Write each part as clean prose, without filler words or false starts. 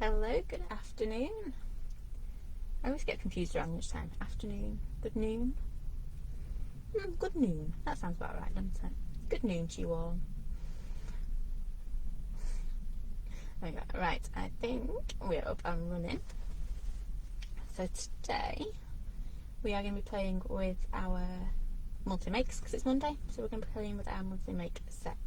Hello, good afternoon. I always get confused around lunchtime. Afternoon, good noon. Good noon. That sounds about right, doesn't it? Good noon to you all. Okay, right, I think we're up and running. So today we are going to be playing with our multi-makes because it's Monday. So we're going to be playing with our monthly make set.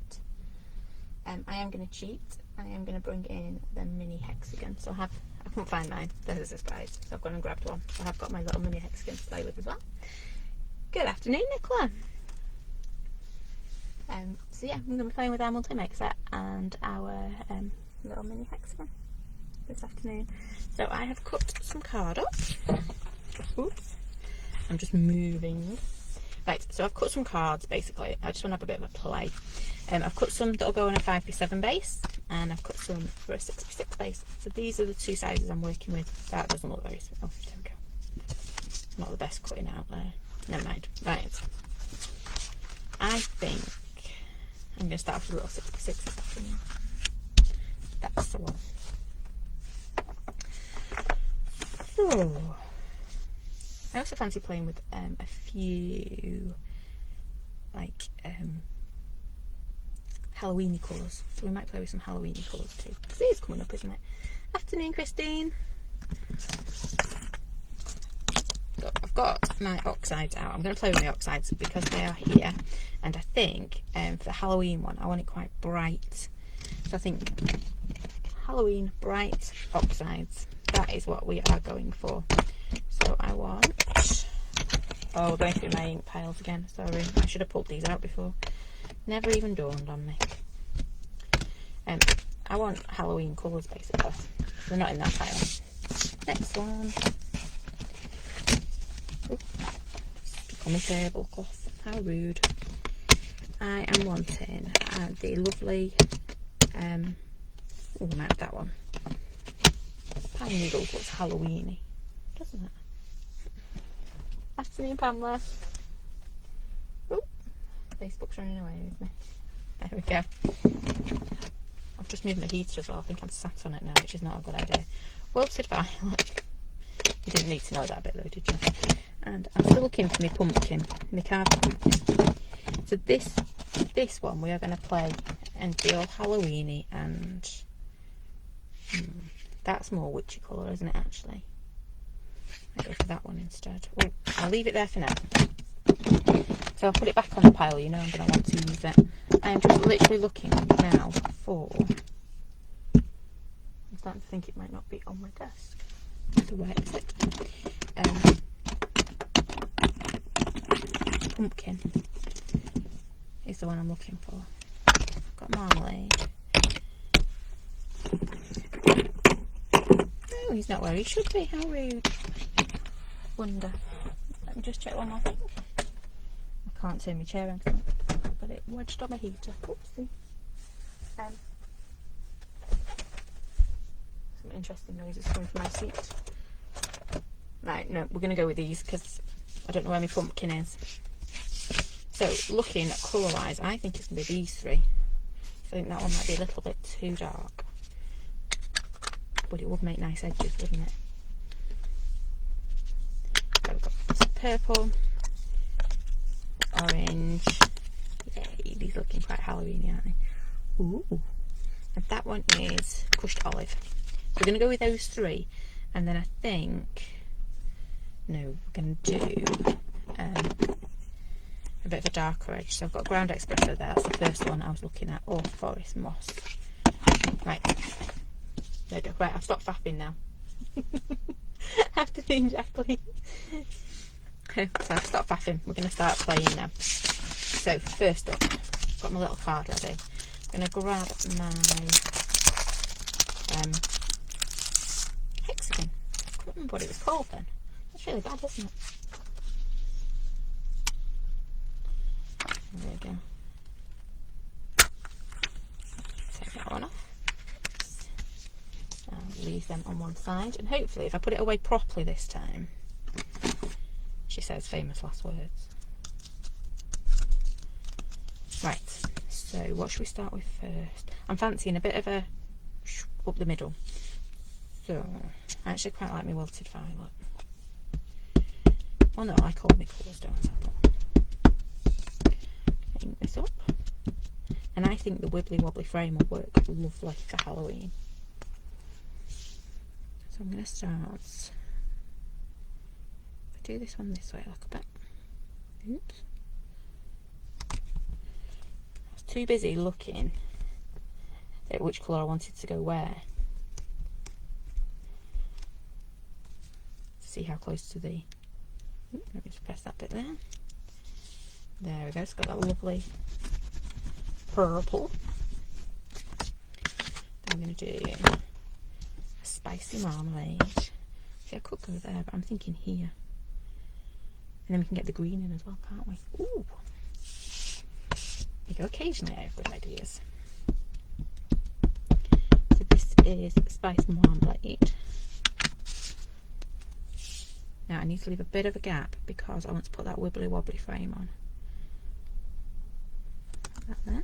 I am going to cheat. I am going to bring in the mini hexagon. So I couldn't find mine. There's a surprise. So I've gone and grabbed one. So I've got my little mini hexagon to play with as well. Good afternoon, Nicola. So yeah, I'm going to be playing with our multi-make set and our little mini hexagon this afternoon. So I have cut some card up. Oops. I'm just moving. Right, so I've cut some cards basically. I just want to have a bit of a play. I've cut some that'll go on a 5x7 base, and I've cut some for a 6x6 base. So these are the two sizes I'm working with. That doesn't look very small. Oh, there we go. Not the best cutting out there. Never mind. Right. I think I'm going to start off with a little 6x6 this afternoon. That's the one. So, I also fancy playing with a few like Halloweeny colours. So we might play with some Halloweeny colours too. Because it is coming up, isn't it? Afternoon, Christine. So I've got my oxides out. I'm going to play with my oxides because they are here. And I think for the Halloween one, I want it quite bright. So I think Halloween bright oxides. That is what we are going for. So I want... Oh, going through my ink piles again. Sorry, I should have pulled these out before. Never even dawned on me. I want Halloween colours basically. They're not in that pile. Next one. Stuck on the tablecloth. How rude. I am wanting the lovely... oh, I might have that one. Pine Needles looks Halloweeny, doesn't it? Afternoon, Pamela. Oh, Facebook's running away with me. There we go. I've just moved my heater as well. I think I'm sat on it now, which is not a good idea. Wilted violet. You didn't need to know that bit though, did you? And I'm still looking for my pumpkin, my carved pumpkin. So this one we are going to play and be all Halloweeny, and that's more witchy colour, isn't it, actually? I'll go for that one instead. Oh, I'll leave it there for now. So I'll put it back on the pile, you know I'm going to want to use it. I am just literally looking now for... I'm starting to think it might not be on my desk. So where is it? Pumpkin is the one I'm looking for. I've got marmalade. Oh, he's not where he should be. How rude. Wonder. Let me just check one more thing. I can't turn my chair on because I've got it wedged on my heater. Oopsie. Some interesting noises coming from my seat. Right, no, we're going to go with these because I don't know where my pumpkin is. So, looking at colour-wise, I think it's going to be these three. I think that one might be a little bit too dark. But it would make nice edges, wouldn't it? So we've got some purple, orange. Yay, these are looking quite Halloweeny, aren't they? Ooh. And that one is crushed olive. So we're going to go with those three. And then I think... No, we're going to do a bit of a darker edge. So I've got ground espresso there. That's the first one I was looking at. Or forest moss. Right. There we go. Right, I've stopped fapping now. Afternoon, Jacqueline. So I've stopped faffing. We're going to start playing now. So first up, I've got my little card ready. I'm going to grab my hexagon. I couldn't remember what it was called then. That's really bad, isn't it? There we go. Take that one off. I'll leave them on one side, and hopefully if I put it away properly this time, she says famous last words. Right, so what should we start with first? I'm fancying a bit of a up the middle. So, I actually quite like my wilted violet. Oh no, I call my colours, don't I? Hang this up. And I think the wibbly wobbly frame will work lovely for Halloween. So I'm going to start. If I do this one this way, look a bit. Oops. I was too busy looking at which colour I wanted to go where. See how close to the. Let me just press that bit there. There we go. It's got that lovely purple. I'm going to do a spicy marmalade. See, I could go there, but I'm thinking here. And then we can get the green in as well, can't we? Ooh! You go. Occasionally I have good ideas. So this is spice marmalade. Now I need to leave a bit of a gap because I want to put that wibbly wobbly frame on. That there.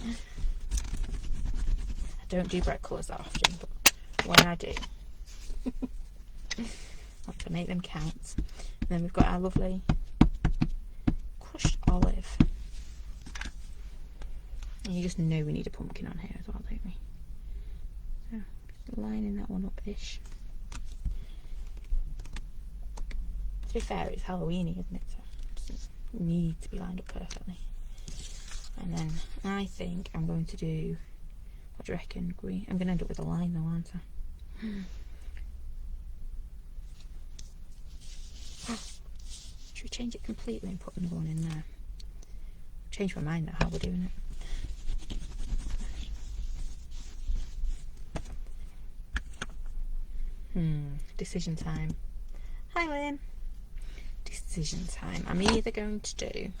I don't do bright colours that often, but when I do, I want to make them count. And then we've got our lovely crushed olive. And you just know we need a pumpkin on here as well, don't we? So, just lining that one up-ish. To be fair, it's Halloweeny, isn't it? So it doesn't need to be lined up perfectly. And then I think I'm going to do, what do you reckon, green? I'm going to end up with a line though, aren't I? Should we change it completely and put another one in there? Change my mind now how we're doing it. Decision time. Hi Lynn. Decision time. I'm either going to do,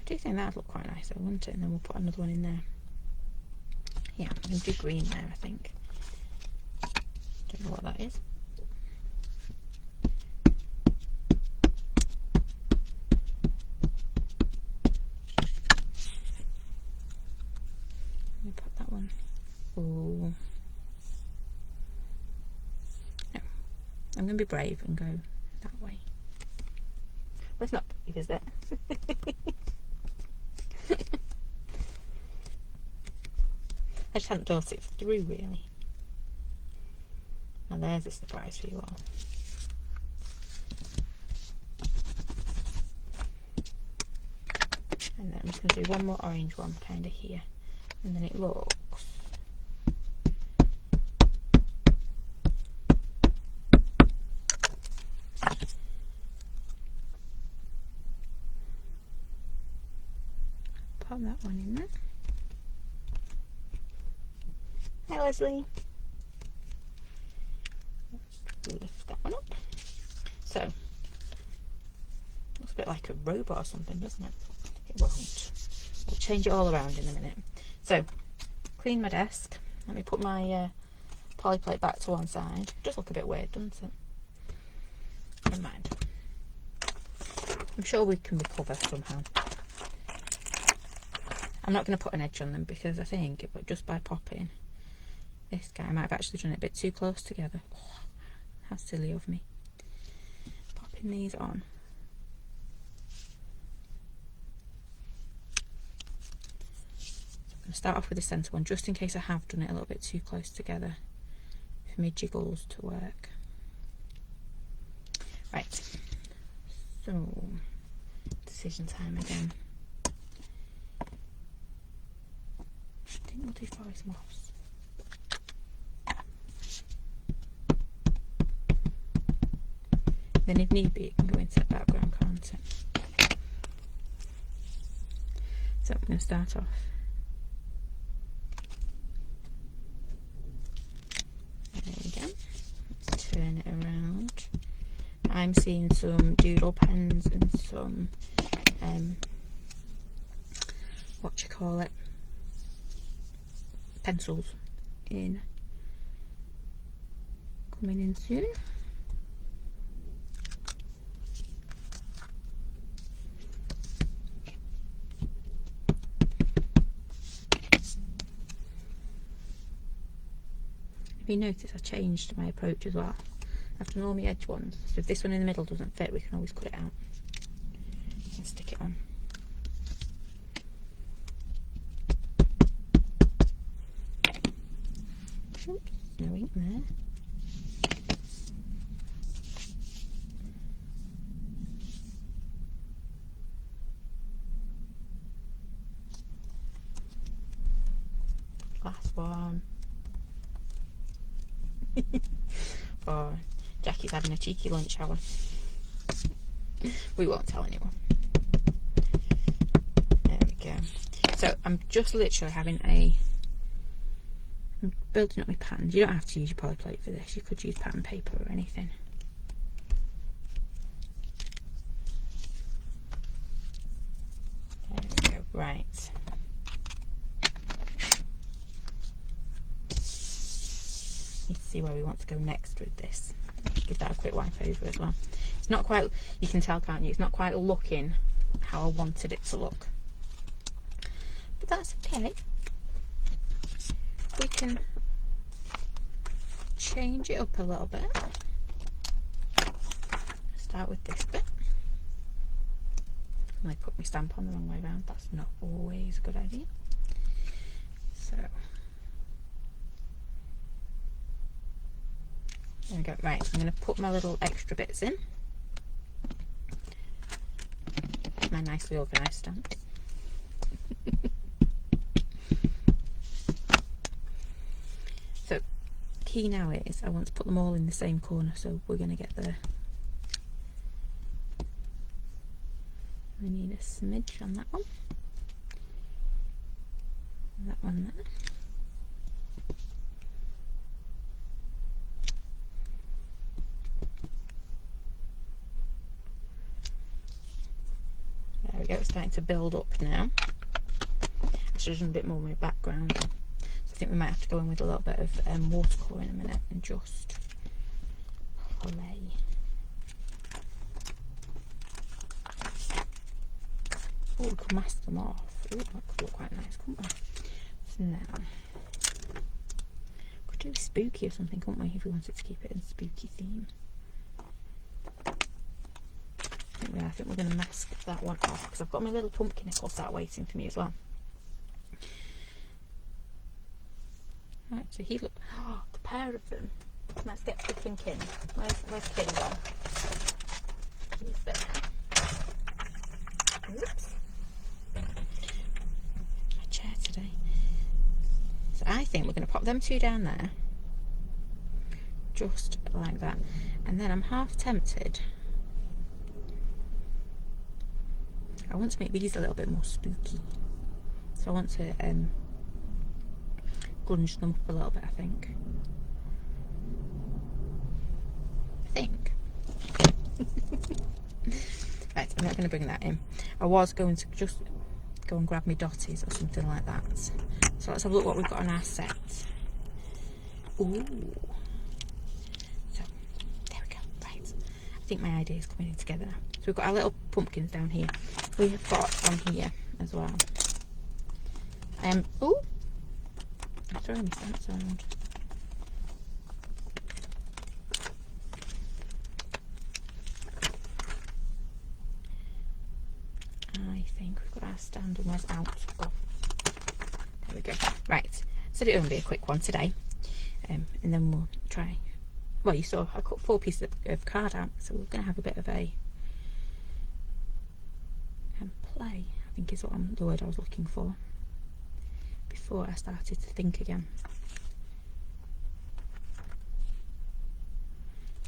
I do think that'd look quite nice though, wouldn't it? And then we'll put another one in there. Yeah, I'm going to do green there, I think. Don't know what that is. Let me put that one. Oh. No. I'm going to be brave and go that way. Well, it's not brave, is it? I just hadn't thought it through, really. Now there's a surprise for you all. And then I'm just going to do one more orange one kind of here. And then it looks... Pop that one in there. Hi Leslie. Lift that one up. So, looks a bit like a robot or something, doesn't it? It won't. We'll change it all around in a minute. So, clean my desk. Let me put my poly plate back to one side. It does look a bit weird, doesn't it? Never mind. I'm sure we can recover somehow. I'm not going to put an edge on them because I think just by popping, this guy might have actually done it a bit too close together. Oh, how silly of me. Popping these on. So I'm going to start off with the centre one just in case I have done it a little bit too close together for my jiggles to work. Right. So, decision time again. I think we'll do forest moss. Then if need be, it can go into the background, can't it? So I'm going to start off. There we go. Let's turn it around. I'm seeing some doodle pens and some, what do you call it? Pencils in coming in soon. you notice I changed my approach as well. I've done all my edge ones, so if this one in the middle doesn't fit, we can always cut it out and stick it on. Oops, no ink there. Last one. Oh, Jackie's having a cheeky lunch hour. We won't tell anyone. There we go. So I'm just literally having I'm building up my patterns. You don't have to use your poly plate for this. You could use pattern paper or anything. There we go. Right. Need to see where we want to go next with this. Give that a quick wipe over as well. It's not quite, you can tell, can't you? It's not quite looking how I wanted it to look. But that's okay. We can change it up a little bit. Start with this bit. And I put my stamp on the wrong way around. That's not always a good idea. So there we go. Right, I'm going to put my little extra bits in. My nicely organised stamps. So, key now is I want to put them all in the same corner, so we're going to get the. We need a smidge on that one. That one there. There we go, it's starting to build up now. I should have done a bit more with my background. So I think we might have to go in with a little bit of watercolour in a minute and just play. Oh, we could mask them off. Oh, that could look quite nice, couldn't we? So now, could do spooky or something, couldn't we, if we wanted to keep it in spooky theme. I think we're going to mask that one off because I've got my little pumpkin nickel start waiting for me as well. Right, so he look. Oh, the pair of them. Let's get flipping Kin. Where's Kin gone? He's there. Oops. My chair today. So I think we're going to pop them two down there, just like that, and then I'm half tempted. I want to make these a little bit more spooky, so I want to grunge them up a little bit. I think. Right, I'm not going to bring that in. I was going to just go and grab me dotties or something like that. So let's have a look what we've got on our set. Ooh. So there we go. Right. I think my idea is coming in together now. So we've got our little pumpkins down here. We have got on here as well. Oh, I'm throwing my stamps around. I think we've got our stand and where's out. Oh, there we go. Right, so it'll be a quick one today, and then we'll try. Well, you saw I cut 4 pieces of card out, so we're going to have a bit of a play, I think is what the word I was looking for before I started to think again.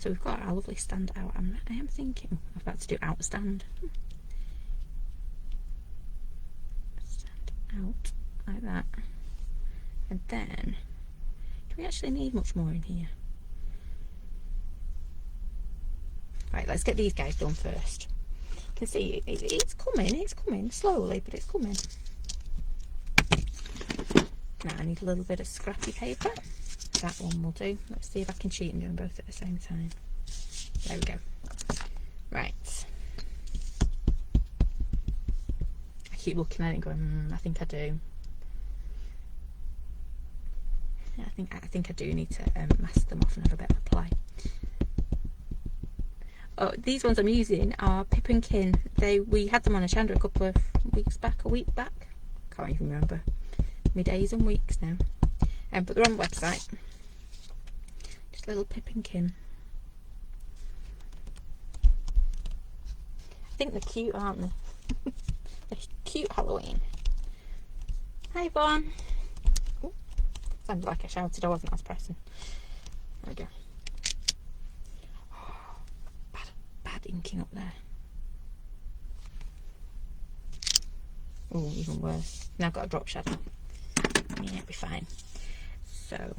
So we've got our lovely stand out. I am thinking I'm about to do outstand. Stand out like that. And then, do we actually need much more in here? Right, let's get these guys done first. You can see it's coming slowly, but it's coming. Now I need a little bit of scrappy paper. That one will do. Let's see if I can cheat and do them both at the same time. There we go. Right. I keep looking at it and going, I think I do. I think I do need to mask them off and have a bit of a play. Oh, these ones I'm using are Pip and Kin. We had them on a channel a week back. Can't even remember. My days and weeks now. But they're on the website. Just little Pip and Kin. I think they're cute, aren't they? They're cute Halloween. Hi, Vaughn. Ooh, sounded like I shouted. I wasn't. I was pressing. There we go. Oh, bad inking up there. Oh, even worse. Now I've got a drop shadow. Yeah, it'll be fine. So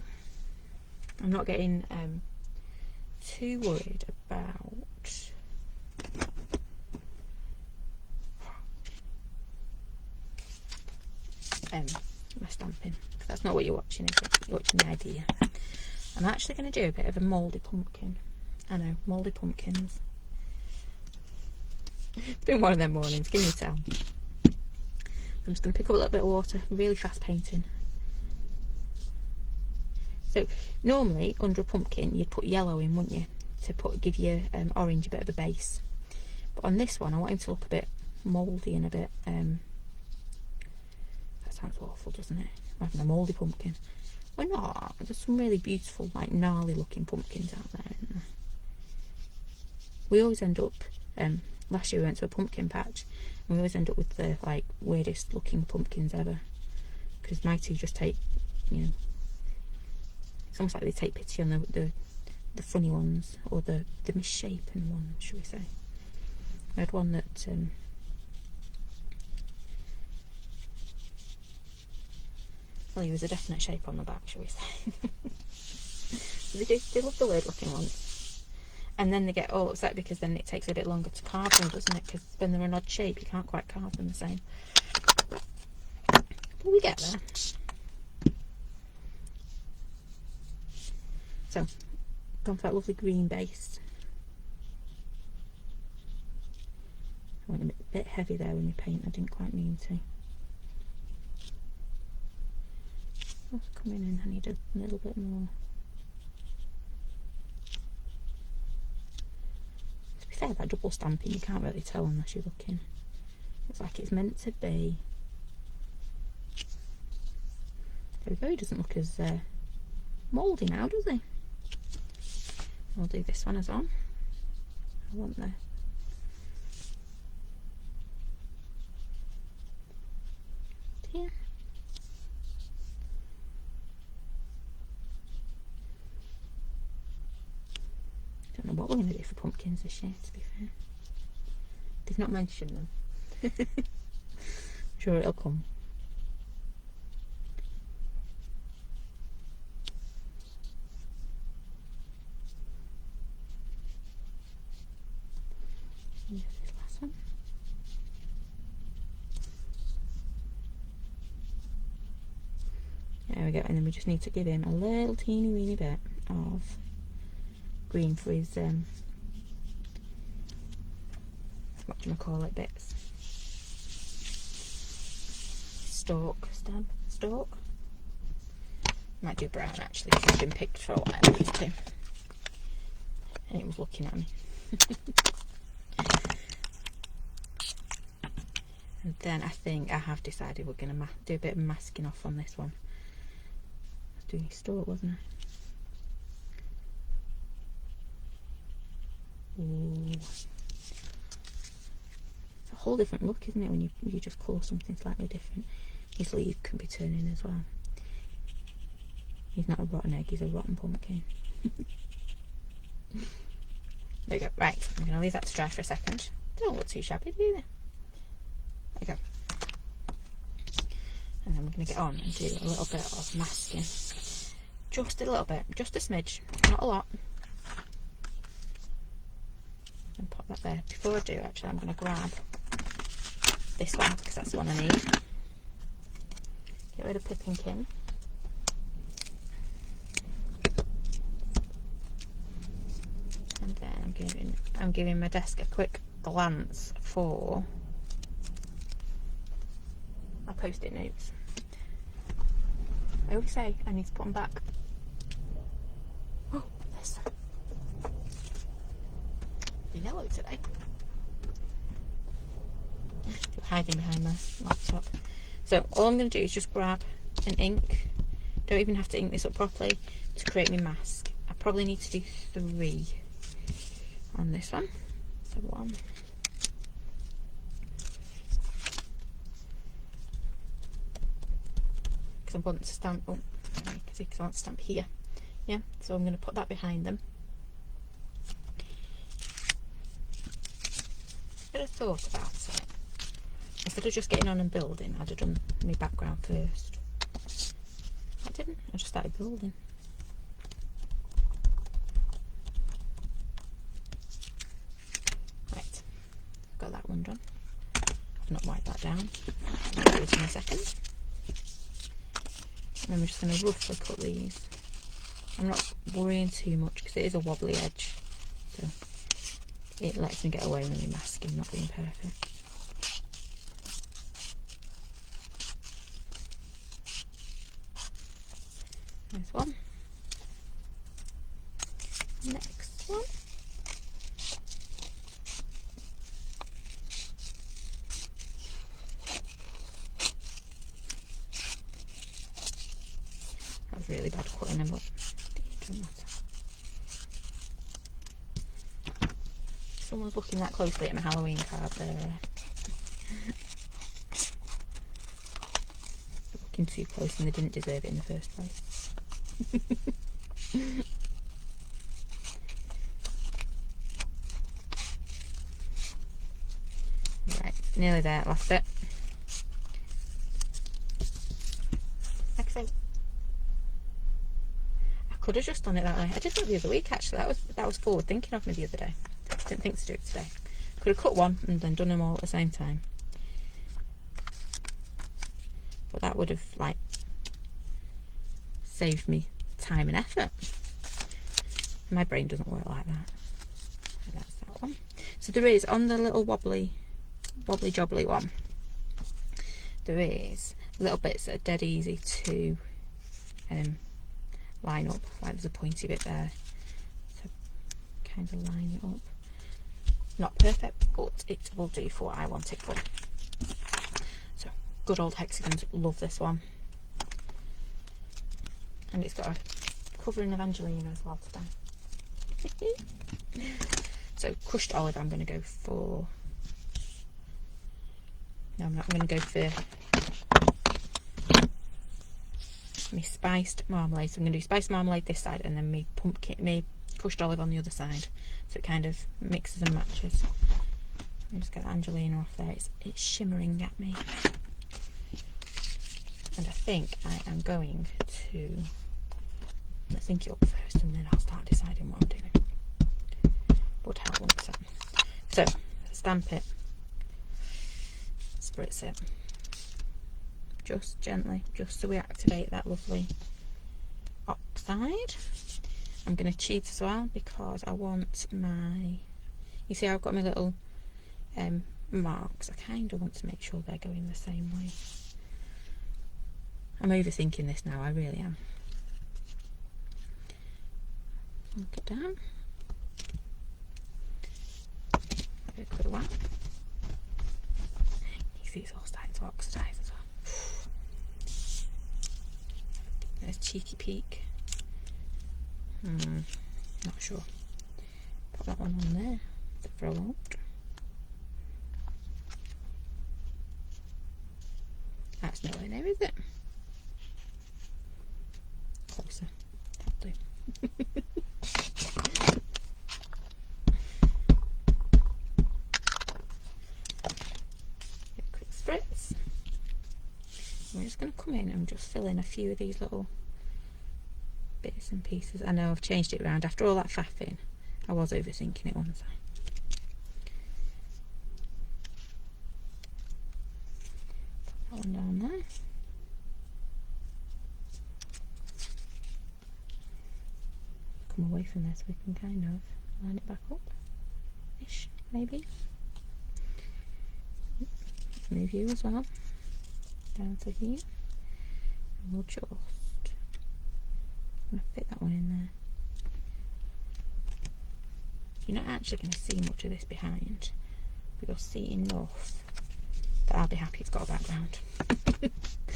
I'm not getting too worried about my stamping, because that's not what you're watching, is it? You're watching the idea. I'm actually going to do a bit of a mouldy pumpkin. I know, mouldy pumpkins. It's been one of them mornings, can you tell? I'm just going to pick up a little bit of water, really fast painting. So normally under a pumpkin you'd put yellow in, wouldn't you, to give you orange, a bit of a base. But on this one I want him to look a bit mouldy and a bit that sounds awful, doesn't it? I'm having a mouldy pumpkin. Why not? There's some really beautiful, like, gnarly looking pumpkins out there, isn't there? We always end up last year we went to a pumpkin patch and we always end up with the like weirdest looking pumpkins ever, because my two just take, you know, it's almost like they take pity on the funny ones, or the misshapen ones, should we say. I had one that well, he was a definite shape on the back, shall we say. They love the weird looking ones, and then they get all upset because then it takes a bit longer to carve them, doesn't it? Because when they're an odd shape you can't quite carve them the same, but we get there. So, gone for that lovely green base. I went a bit heavy there with my paint, I didn't quite mean to. I was coming in, I need a little bit more. To be fair, that double stamping, you can't really tell unless you're looking. It's like it's meant to be. There we go, he doesn't look as mouldy now, does he? I'll do this one as well. I want the here. Don't know what we're going to do for pumpkins this year, to be fair. They've not mentioned them. I'm sure it'll come. This last one. There we go, and then we just need to give him a little teeny weeny bit of green for his what do you call it, bits, stalk. Might do brown actually, because it's been picked for a while, these two, and it was looking at me. And then I think I have decided we're going to do a bit of masking off on this one. I was doing stalk, wasn't I? Ooh. It's a whole different look, isn't it, when you just colour something slightly different. His leaf can be turning as well. He's not a rotten egg, he's a rotten pumpkin. There we go. Right, I'm going to leave that to dry for a second. Don't look too shabby, do they? There we go. And then we're going to get on and do a little bit of masking. Just a little bit, just a smidge, not a lot. And pop that there. Before I do, actually, I'm going to grab this one, because that's the one I need. Get rid of Pip and Kin. And then I'm giving my desk a quick glance for my post-it notes. I always say I need to put them back. Oh, this. Yellow today. Hiding behind my laptop. So all I'm going to do is just grab an ink. Don't even have to ink this up properly to create my mask. I probably need to do 3 on this one. So 1. Because I want to stamp. Oh, because I want to stamp here. Yeah. So I'm going to put that behind them. I'd have thought about it. Instead of just getting on and building, I'd have done my background first. I didn't. I just started building. Right. Got that one done. I've not wiped that down. I'll do it in a second. And then we're just going to roughly cut these. I'm not worrying too much because it is a wobbly edge. So it lets me get away with my masking not being perfect. There's one. Next one. That was really bad cutting them, but it doesn't matter. Someone's looking that closely at my Halloween card there. Looking too close and they didn't deserve it in the first place. Right, nearly there, last bit. Like I say, I could have just done it that way. I did that the other week actually. That was forward thinking of me the other day. Didn't think to do it today. Could have cut one and then done them all at the same time. But that would have like saved me time and effort. My brain doesn't work like that. So that's that one. So there is on the little wobbly jobbly one, there is little bits that are dead easy to line up. Like there's a pointy bit there. So kind of line it up. Not perfect, but it will do for what I want it for. So good old Hexagons, love this one. And it's got a covering of Angelina as well today. So crushed olive I'm going to go for. No, I'm not going to go for my spiced marmalade. So I'm going to do spiced marmalade this side and then my crushed olive on the other side. So it kind of mixes and matches. I'll just get Angelina off there. It's shimmering at me. And I think I am going to think it up first and then I'll start deciding what I'm doing. Would help one percent. So stamp it, spritz it, just gently, just so we activate that lovely oxide. I'm going to cheat as well because I want my, you see I've got my little marks. I kind of want to make sure they're going the same way. I'm overthinking this now, I really am. Look it down. Give it a quick whack. You see it's all starting to oxidise as well. There's cheeky peek. Not sure. Put that one on there to throw out. That's nowhere near, is it? Closer. That'll do. Quick spritz. We're just going to come in and just fill in a few of these little bits and pieces. I know I've changed it around after all that faffing. I was overthinking it, wasn't I? Put that one down there. Come away from this, we can kind of line it back up ish, maybe. Move you as well down to here, and we'll just I'm going to fit that one in there. You're not actually going to see much of this behind, but you'll see enough that I'll be happy it's got a background.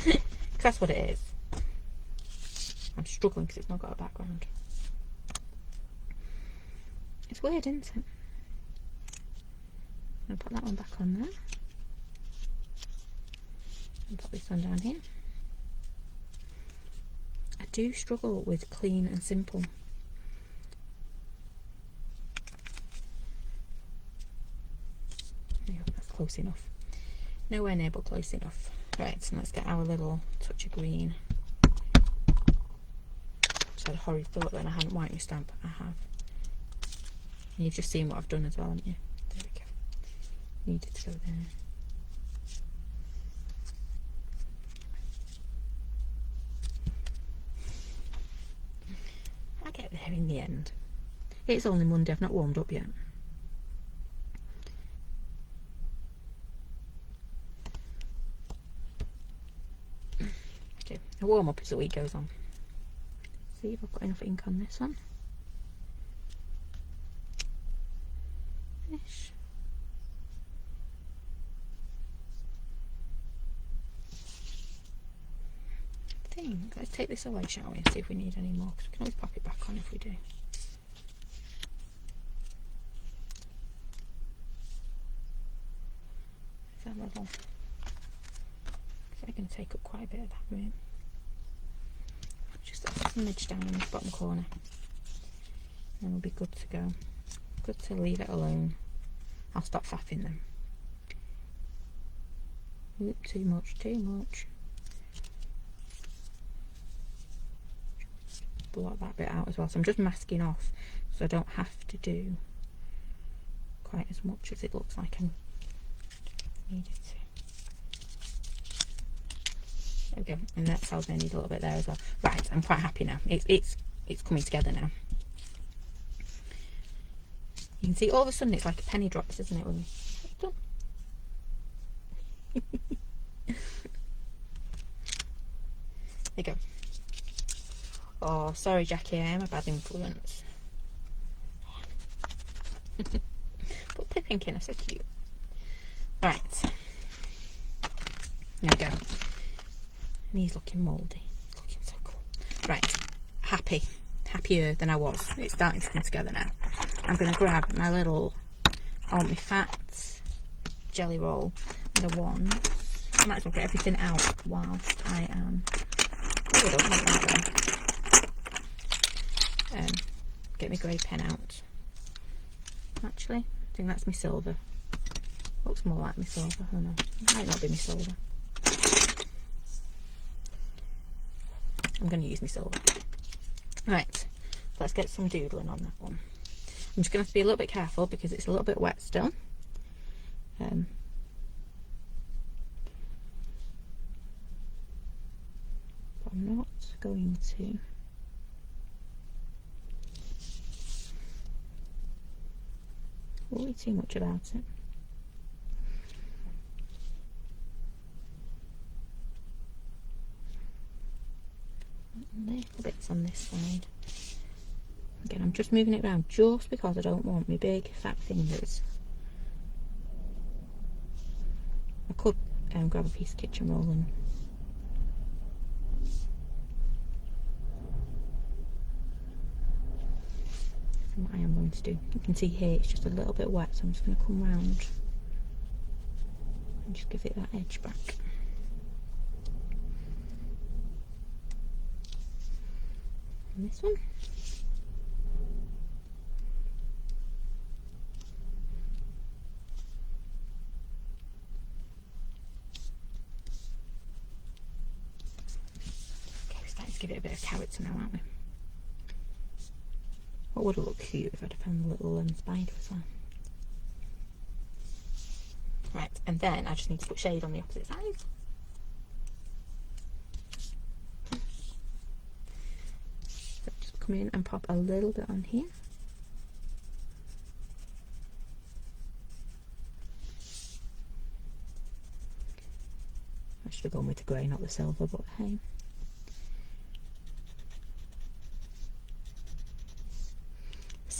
Because that's what it is. I'm struggling because it's not got a background. It's weird, isn't it? I'm going to put that one back on there. And put this one down here. I do struggle with clean and simple. There, that's close enough. Nowhere near, but close enough. Right, so let's get our little touch of green. Just had a horrid thought that I hadn't wiped my stamp. I have. And you've just seen what I've done as well, haven't you? There we go. Needed to go there. I'll get there in the end. It's only Monday, I've not warmed up yet. I warm up as the week goes on. See if I've got enough ink on this one. Finish. I think, let's take this away, shall we, and see if we need any more, because we can always pop it back on if we do. Is that level? They're going to take up quite a bit of that room. Just a smidge down in this bottom corner, and we'll be good to go. Good to leave it alone. I'll stop faffing them. Oop, too much, too much. Block that bit out as well. So I'm just masking off, so I don't have to do quite as much as it looks like I needed to. There we go, and that tells me I need a little bit there as well. Right, I'm quite happy now. It's coming together now. You can see all of a sudden it's like a penny drops, isn't it? When done. There you go. Oh, sorry, Jackie, I am a bad influence. Put the pink in, I'm so cute. Right. There we go. And he's looking mouldy. Looking so cool. Right. Happy. Happier than I was. It's starting to come together now. I'm going to grab my little, I want my fat jelly roll and a wand. I might as well get everything out whilst I am. Oh, I don't want that one. Get my grey pen out. Actually, I think that's my silver. Looks more like my silver. Oh no, it might not be my silver. I'm going to use my silver. Right, let's get some doodling on that one. I'm just going to have to be a little bit careful because it's a little bit wet still. But I'm not going to worry too much about it. Little bits on this side. Again, I'm just moving it around just because I don't want my big fat fingers. I could grab a piece of kitchen roll and what I am going to do. You can see here it's just a little bit wet, so I'm just going to come round and just give it that edge back. And this one. Okay, we're starting to give it a bit of character now, aren't we? What would have looked cute if I'd have found a little spider as well. Right, and then I just need to put shade on the opposite side. So just come in and pop a little bit on here. I should have gone with the grey, not the silver, but hey.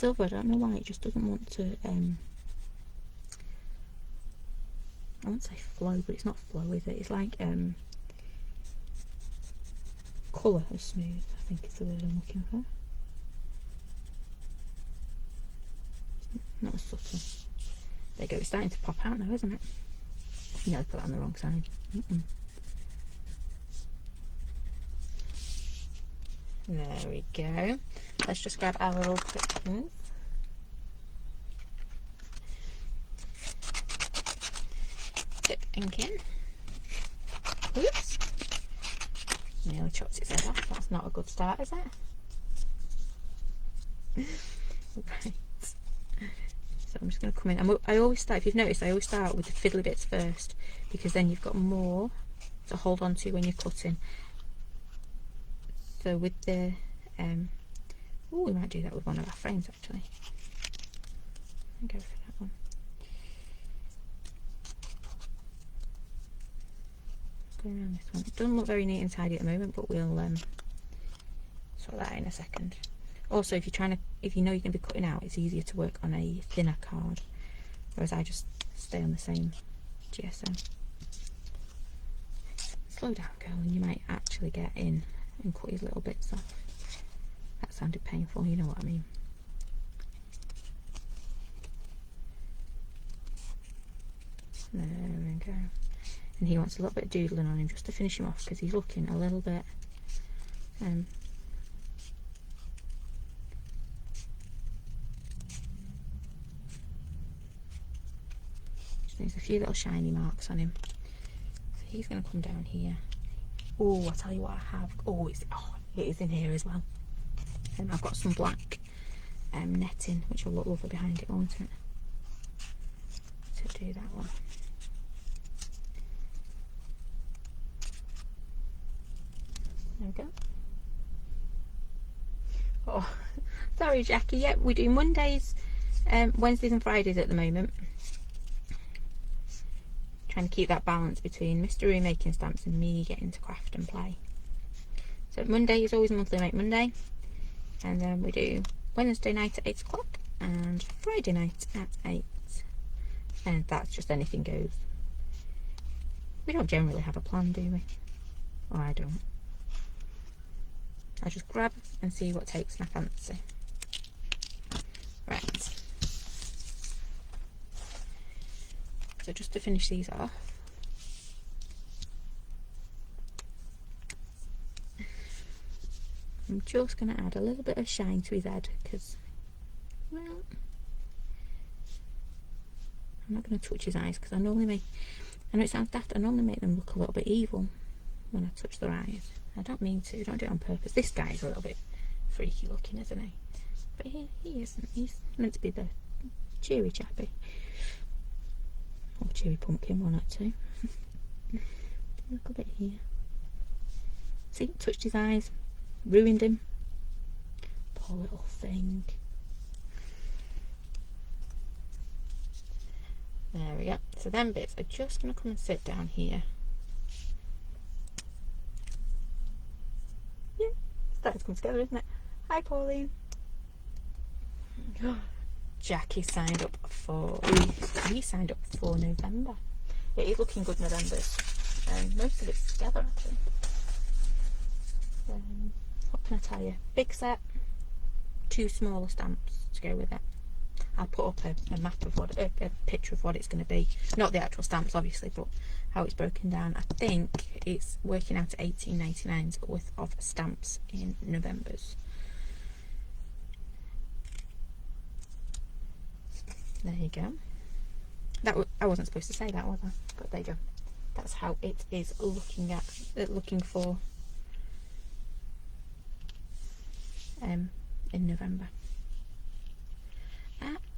silver. I don't know why it just doesn't want to, I won't say flow, but it's not flow, is it? It's like, colour as smooth, I think is the word I'm looking for. Not as subtle. There you go, it's starting to pop out now, isn't it? You know, I put that on the wrong side. There we go. Let's just grab our little quick ones. Dip ink in. Oops. Nearly chopped its head off. That's not a good start, is it? Right. So I'm just going to come in. I always start, if you've noticed, I always start with the fiddly bits first, because then you've got more to hold on to when you're cutting. So with the, oh, we might do that with one of our frames actually. I'll go for that one. Go around this one. It doesn't look very neat and tidy at the moment, but we'll sort that out in a second. Also, if you know you're going to be cutting out, it's easier to work on a thinner card, whereas I just stay on the same GSM. Slow down, girl, and you might actually get in and cut these little bits off. That sounded painful, you know what I mean. There we go. And he wants a little bit of doodling on him just to finish him off, because he's looking a little bit just needs a few little shiny marks on him. So he's going to come down here. Oh, I'll tell you what I have. Oh, it is in here as well. And I've got some black netting, which will look lovely behind it, won't it? To do that one. There we go. Oh, sorry, Jackie. Yep, we do Mondays, Wednesdays and Fridays at the moment. Trying to keep that balance between Mr. Roo making stamps and me getting to craft and play. So Monday is always Monthly Make Monday, and then we do Wednesday night at 8 o'clock and Friday night at 8, and that's just anything goes. We don't generally have a plan, do we? Or I don't. I just grab and see what takes my fancy. Right. So just to finish these off, I'm just going to add a little bit of shine to his head, because, well, I'm not going to touch his eyes, because I know it sounds daft, I normally make them look a little bit evil when I touch their eyes. I don't mean to, I don't do it on purpose. This guy's a little bit freaky looking, isn't he? But he isn't. He's meant to be the cheery chappy. Or cheery pumpkin, one or two. A little bit here. See, touched his eyes, ruined him. Poor little thing. There we go. So them bits are just going to come and sit down here. Yeah, starting to come together, isn't it? Hi, Pauline. Jackie signed up for, we signed up for November. It is looking good, November's. Most of it's together, actually. What can I tell you? Big set, 2 smaller stamps to go with it. I'll put up a map of what, a picture of what it's going to be. Not the actual stamps, obviously, but how it's broken down. I think it's working out at $18.99's worth of stamps in November's. There you go. I wasn't supposed to say that, was I? But there you go. That's how it is looking for in November.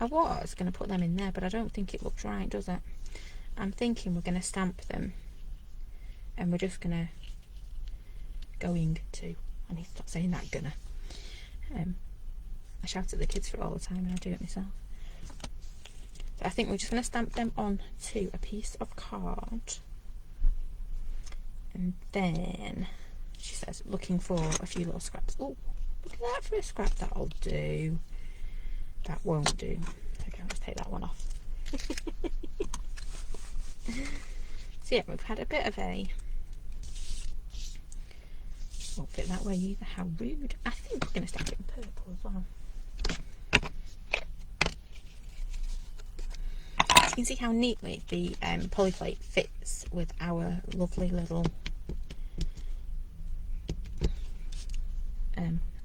I was going to put them in there, but I don't think it looks right, does it? I'm thinking we're going to stamp them, and we're just going to I need to stop saying that, gonna. I shout at the kids for it all the time, and I do it myself. I think we're just going to stamp them on to a piece of card, and then she says looking for a few little scraps. Oh, look at that for a scrap. That'll do. that won't do. Okay, let's take that one off. So yeah, we've had a bit of a... Won't fit that way either, how rude. I think we're going to stick it in purple as well. You can see how neatly the polyplate fits with our lovely little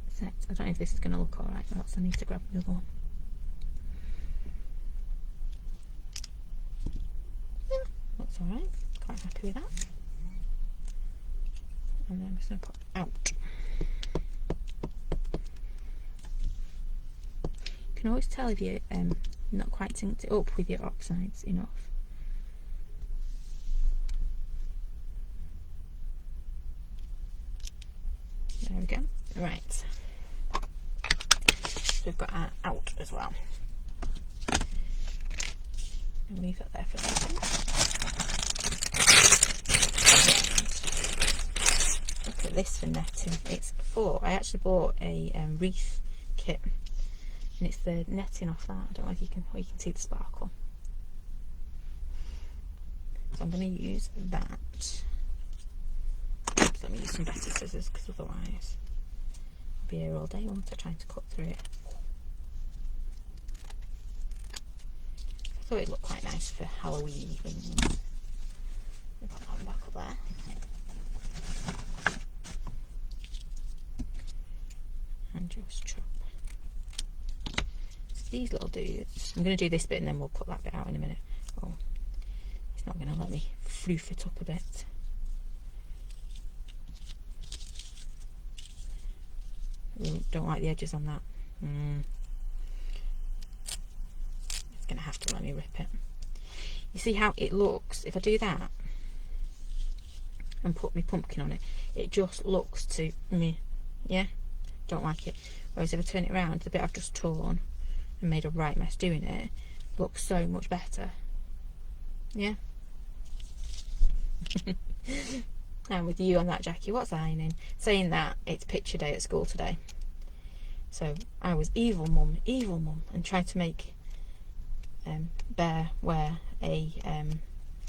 set. I don't know if this is going to look alright, but I need to grab the other one. Yeah, looks alright, quite happy with that. And then I'm just going to put out. You can always tell if you're not quite synced it up with your oxides enough. There we go. Right. So we've got our out as well. I'll leave that there for a second. Look at this for netting. It's for, I actually bought a wreath kit, and it's the netting off that. I don't know if you can see the sparkle. So I'm going to use that. Oops, let me use some better scissors, because otherwise I'll be here all day once I'm trying to cut through it. I thought it looked quite nice for Halloween things. I'll put that one back up there. And just chop. So these little dudes, I'm going to do this bit and then we'll cut that bit out in a minute. Oh, it's not going to let me floof it up a bit. Ooh, don't like the edges on that. It's going to have to let me rip it. You see how it looks? If I do that and put my pumpkin on it, it just looks too me. Yeah? Don't like it. Whereas if I turn it around, the bit I've just torn and made a right mess doing it looks so much better. Yeah? And with you on that, Jackie, what's ironing? Saying that, it's picture day at school today. So I was evil mum, and tried to make Bear wear a,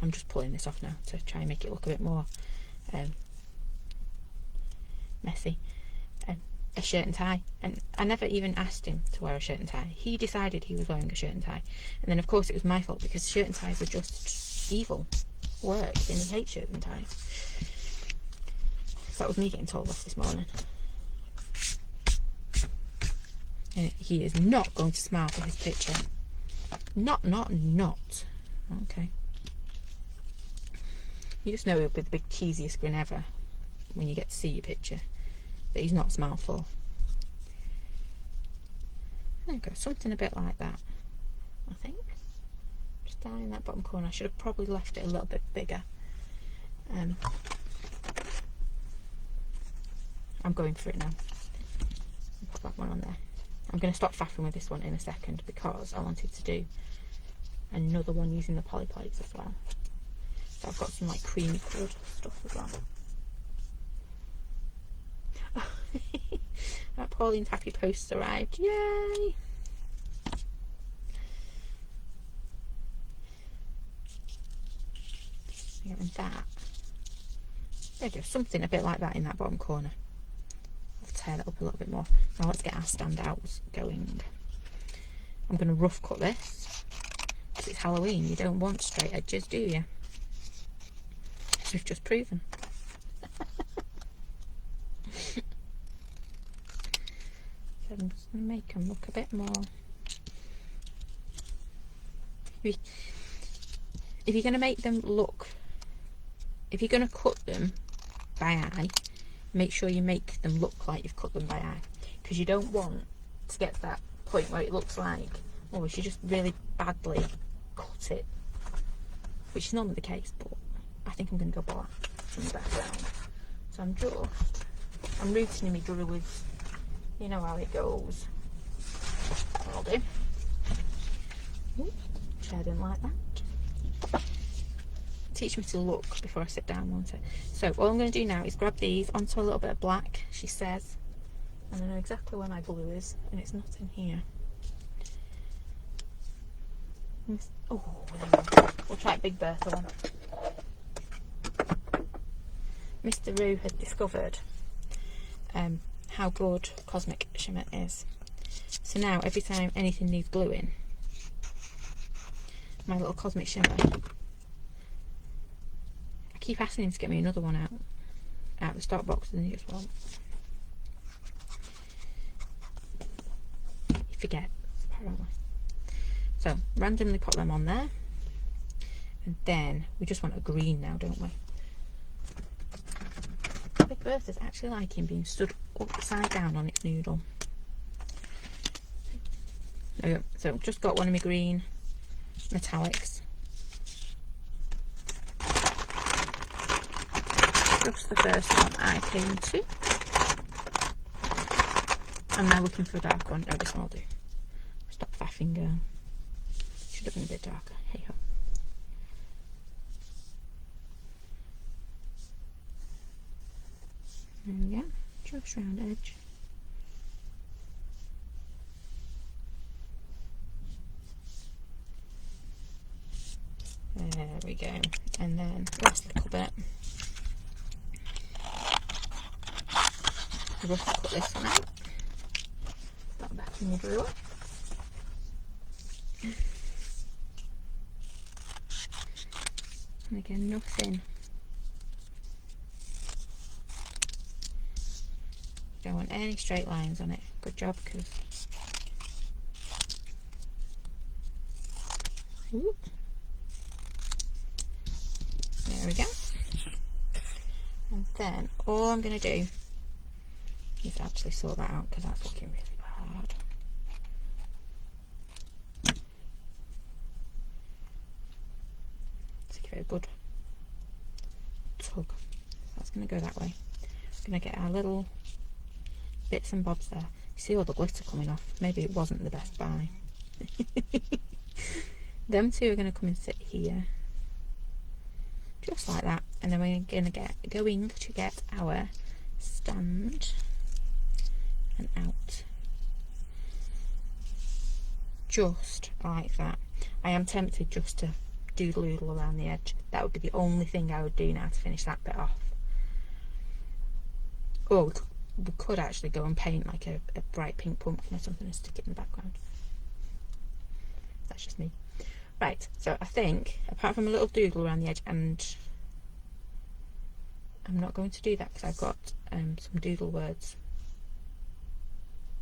I'm just pulling this off now to try and make it look a bit more messy, a shirt and tie. And I never even asked him to wear a shirt and tie. He decided he was wearing a shirt and tie. And then of course it was my fault, because shirt and ties are just evil work and he hates shirt and ties. So that was me getting told off this morning. And he is not going to smile for his picture. Not. Okay. You just know with the big cheesiest grin ever when you get to see your picture that he's not smileful. There you go, something a bit like that, I think. Just down in that bottom corner. I should have probably left it a little bit bigger. I'm going for it now. Put that one on there. I'm going to stop faffing with this one in a second because I wanted to do another one using the poly plates as well. So I've got some like creamy coloured stuff as well. That Pauline's happy post arrived. Yay! And that. There you go, something a bit like that in that bottom corner. I'll tear that up a little bit more. Now let's get our standouts going. I'm going to rough cut this because it's Halloween. You don't want straight edges, do you? As we've just proven. So I'm just going to make them look a bit more. If you're going to make them look, if you're going to cut them by eye, make sure you make them look like you've cut them by eye, because you don't want to get to that point where it looks like, oh, we should just really badly cut it, which is normally the case, but I think I'm going to go black in the background. So I'm rooting in my druids, you know how it goes. I'll do. Ooh, chair didn't like that. Teach me to look before I sit down, won't it? So all I'm going to do now is grab these onto a little bit of black, she says, and I know exactly where my blue is, and it's not in here. Oh, we'll try Big Bertha one. Mr. Roo had discovered how good Cosmic Shimmer is. So now every time anything needs gluing, my little Cosmic Shimmer, I keep asking him to get me another one out of the stock box, and he just won't. He forgets, apparently. So randomly pop them on there, and then we just want a green now, don't we? Big Bertha's actually liking being stood upside down on its noodle. There we go. So just got one of my green metallics. Just the first one I came to. I'm now looking for a dark one. No, this one will do. Stop faffing, girl. Should have been a bit darker. Hey ho. There we go. Just round edge. There we go. And then last little bit. I'll just put this one out. Put that back in the drawer. And again, nothing. Don't want any straight lines on it. Good job, because there we go. And then all I'm going to do is actually sort that out, because that's looking really bad. Let's give it a good tug. That's going to go that way. I'm going to get our little bits and bobs there. You see all the glitter coming off. Maybe it wasn't the best buy. Them two are going to come and sit here, just like that, and then we're going to get our stand and out, just like that. I am tempted just to doodle around the edge. That would be the only thing I would do now to finish that bit off. Or we could actually go and paint like a bright pink pumpkin or something and stick it in the background. That's just me. Right, so I think, apart from a little doodle around the edge, and I'm not going to do that because I've got some doodle words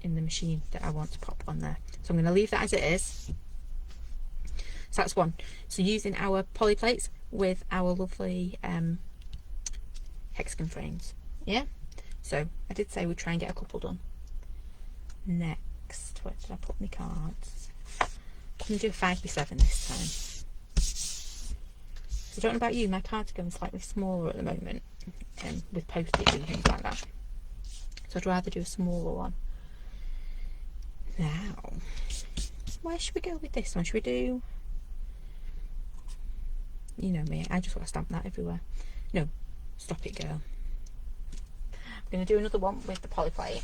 in the machine that I want to pop on there. So I'm going to leave that as it is. So that's one. So using our poly plates with our lovely hexagon frames. Yeah? So I did say we'd try and get a couple done. Next, where did I put my cards? I'm going to do a 5x7 this time. So I don't know about you, my cards are going slightly smaller at the moment, with postage and things like that. So I'd rather do a smaller one. Now, where should we go with this one? Should we do... You know me, I just want to stamp that everywhere. No, stop it, girl. I'm going to do another one with the polyplate.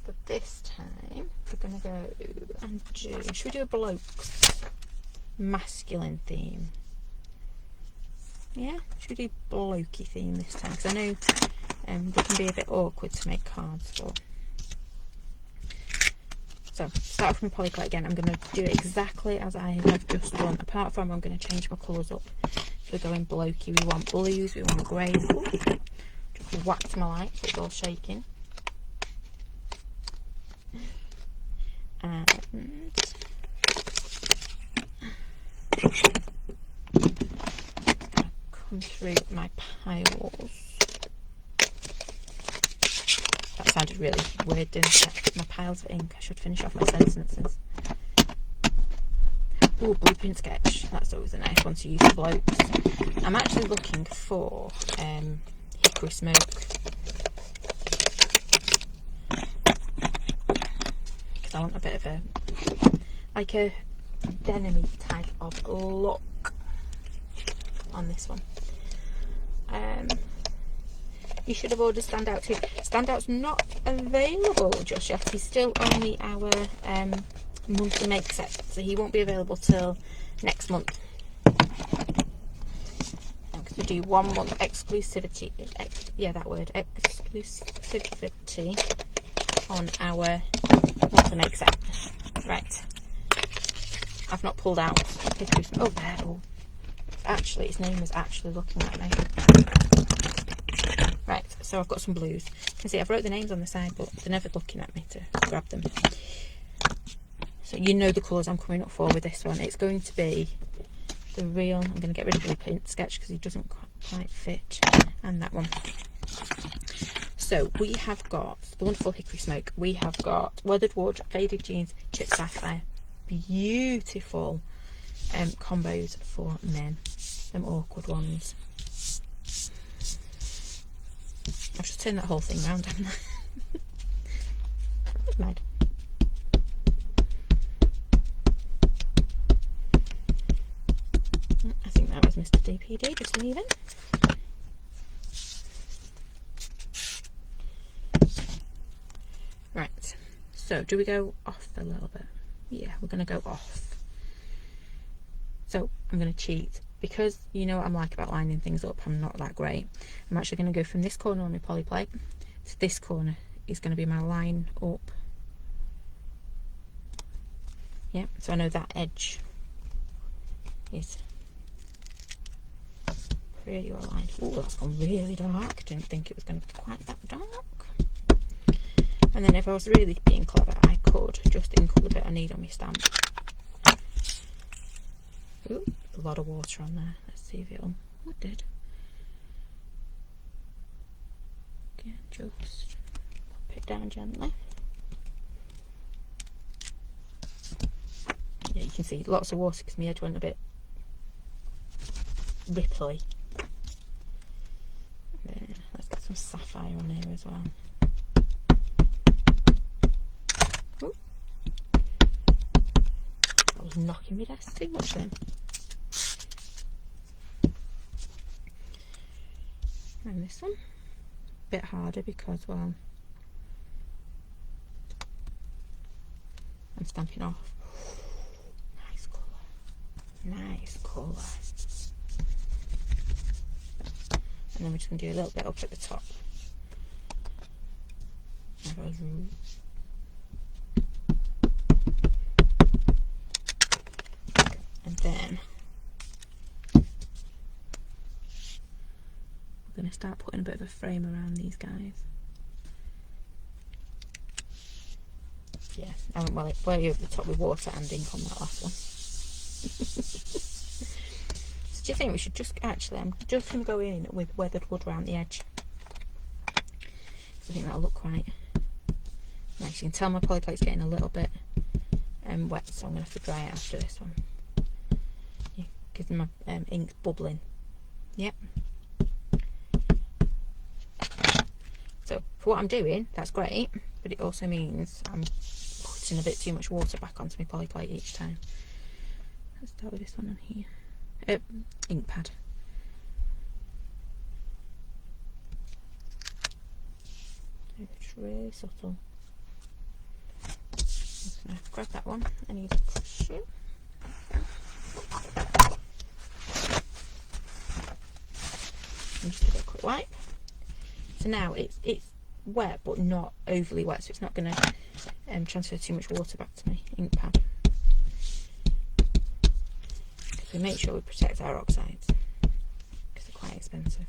But this time, we're going to go and do... Should we do a blokes? Masculine theme. Yeah? Should we do blokey theme this time? Because I know they can be a bit awkward to make cards for. So, start off with my polyplate again. I'm going to do it exactly as I have just done. Apart from I'm going to change my colours up. So we're going blokey. We want blues, we want greys. Just whacked my light so it's all shaking. And come through my piles. That sounded really weird, didn't it? My piles of ink. I should finish off my sentences. Oh, blueprint sketch. That's always a nice one to use for blokes. I'm actually looking for hickory smoke. Because I want a bit of a denim-y type of look on this one. You should have ordered Standout too. Standout's not available just yet. He's still only our monthly make set, so he won't be available till next month. Because we do 1 month exclusivity, exclusivity on our monthly make set. Right, I've not pulled out Hickory. Oh, there. Oh, actually, his name is actually looking at me. Right, so I've got some blues. You can see I've wrote the names on the side, but they're never looking at me to grab them. So you know the colours I'm coming up for with this one. It's going to be the real, I'm going to get rid of the paint sketch because he doesn't quite fit, and that one. So we have got the wonderful Hickory Smoke. We have got Weathered Wood, Faded Jeans, Chip Sapphire. Beautiful combos for men. Them awkward ones. I've just turned that whole thing round, haven't I? Never mind. I think that was Mr. DPD, just leaving. Right, so do we go off a little bit? Yeah, we're going to go off. So I'm going to cheat. Because you know what I'm like about lining things up, I'm not that great. I'm actually going to go from this corner on my poly plate to this corner is going to be my line up. Yeah, so I know that edge is pretty well aligned. Oh, that's gone really dark. Didn't think it was going to be quite that dark. And then if I was really being clever, I could just ink up the bit I need on my stamp. Ooh, a lot of water on there. Let's see if it'll. Oh, it did. Okay, just pop it down gently. Yeah, you can see lots of water because my edge went a bit ripply. Then let's get some sapphire on here as well. Ooh. I was knocking my desk too much then. And this one, a bit harder because, well, I'm stamping off. Nice colour. Nice colour. And then we're just going to do a little bit up at the top. And then we're going to start putting a bit of a frame around these guys. Yeah, I went way over the top with water and ink on that last one. So do you think we should just, actually, I'm just going to go in with Weathered Wood around the edge. I think that'll look quite nice. You can tell my poly plate's getting a little bit wet, so I'm going to have to dry it after this one. Yeah, because my ink's bubbling. Yep. So for what I'm doing, that's great, but it also means I'm putting a bit too much water back onto my poly plate each time. Let's start with this one on here. Ink pad. It's really subtle. I'm going to grab that one. I need a tissue. And just give it a quick wipe. So now it's wet, but not overly wet, so it's not going to transfer too much water back to my ink pad. Because we make sure we protect our oxides, because they're quite expensive.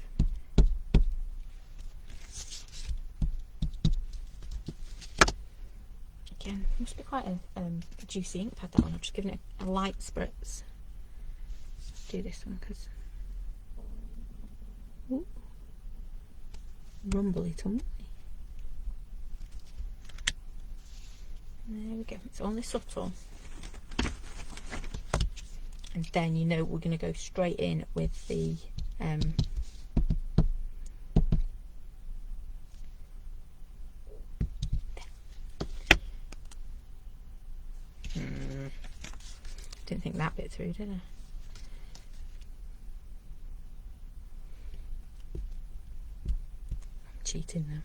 Again, must be quite a juicy ink pad, that one. I've just given it a light spritz. Let's do this one because rumbly tumbly. There we go. It's only subtle. And then you know we're going to go straight in with the didn't think that bit through, did I? I'm cheating now.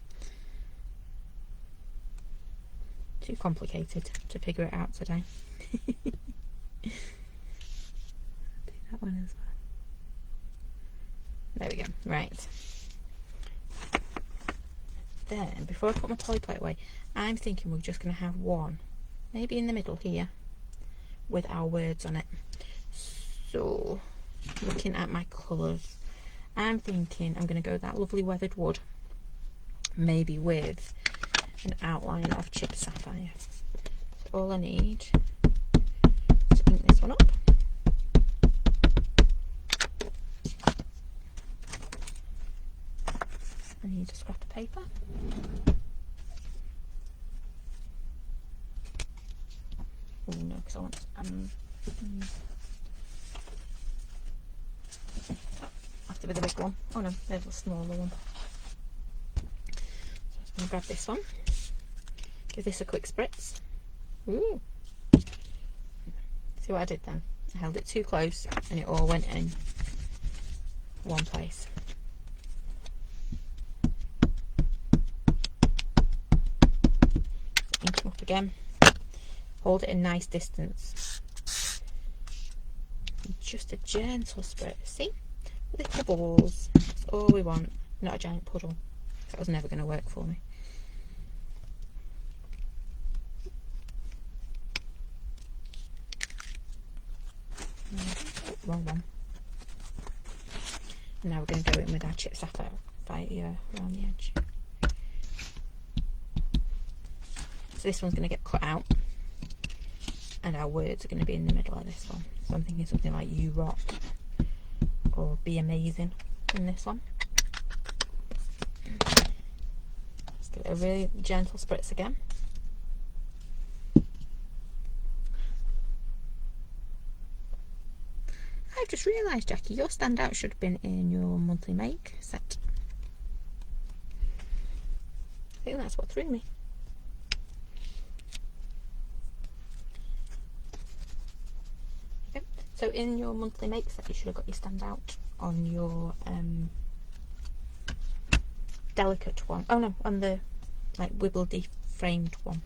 too complicated to figure it out today. Do that one as well. There we go. Right. Then, before I put my poly plate away, I'm thinking we're just going to have one, maybe in the middle here, with our words on it. So, looking at my colours, I'm thinking I'm going to go that lovely weathered wood, maybe with an outline of chipped sapphire. So all I need is to ink this one up. I need a scrap of paper. Oh no, because I want have to be the big one. Oh no, there's a smaller one. So I'm going to grab this one. Give this a quick spritz. Ooh. See what I did then? I held it too close and it all went in one place. Ink them up again. Hold it a nice distance. Just a gentle spritz. See? Little bubbles. That's all we want. Not a giant puddle. That was never going to work for me. Wrong one. And now we're going to go in with our chipped sapphire around the edge. So this one's going to get cut out, and our words are going to be in the middle of this one. So I'm thinking something like "you rock" or "be amazing" in this one. Let's give it a really gentle spritz again. I've just realised, Jackie, your standout should have been in your monthly make set. I think that's what threw me. Okay. So in your monthly make set, you should have got your standout on your delicate one. Oh no, on the like wibbledy framed one.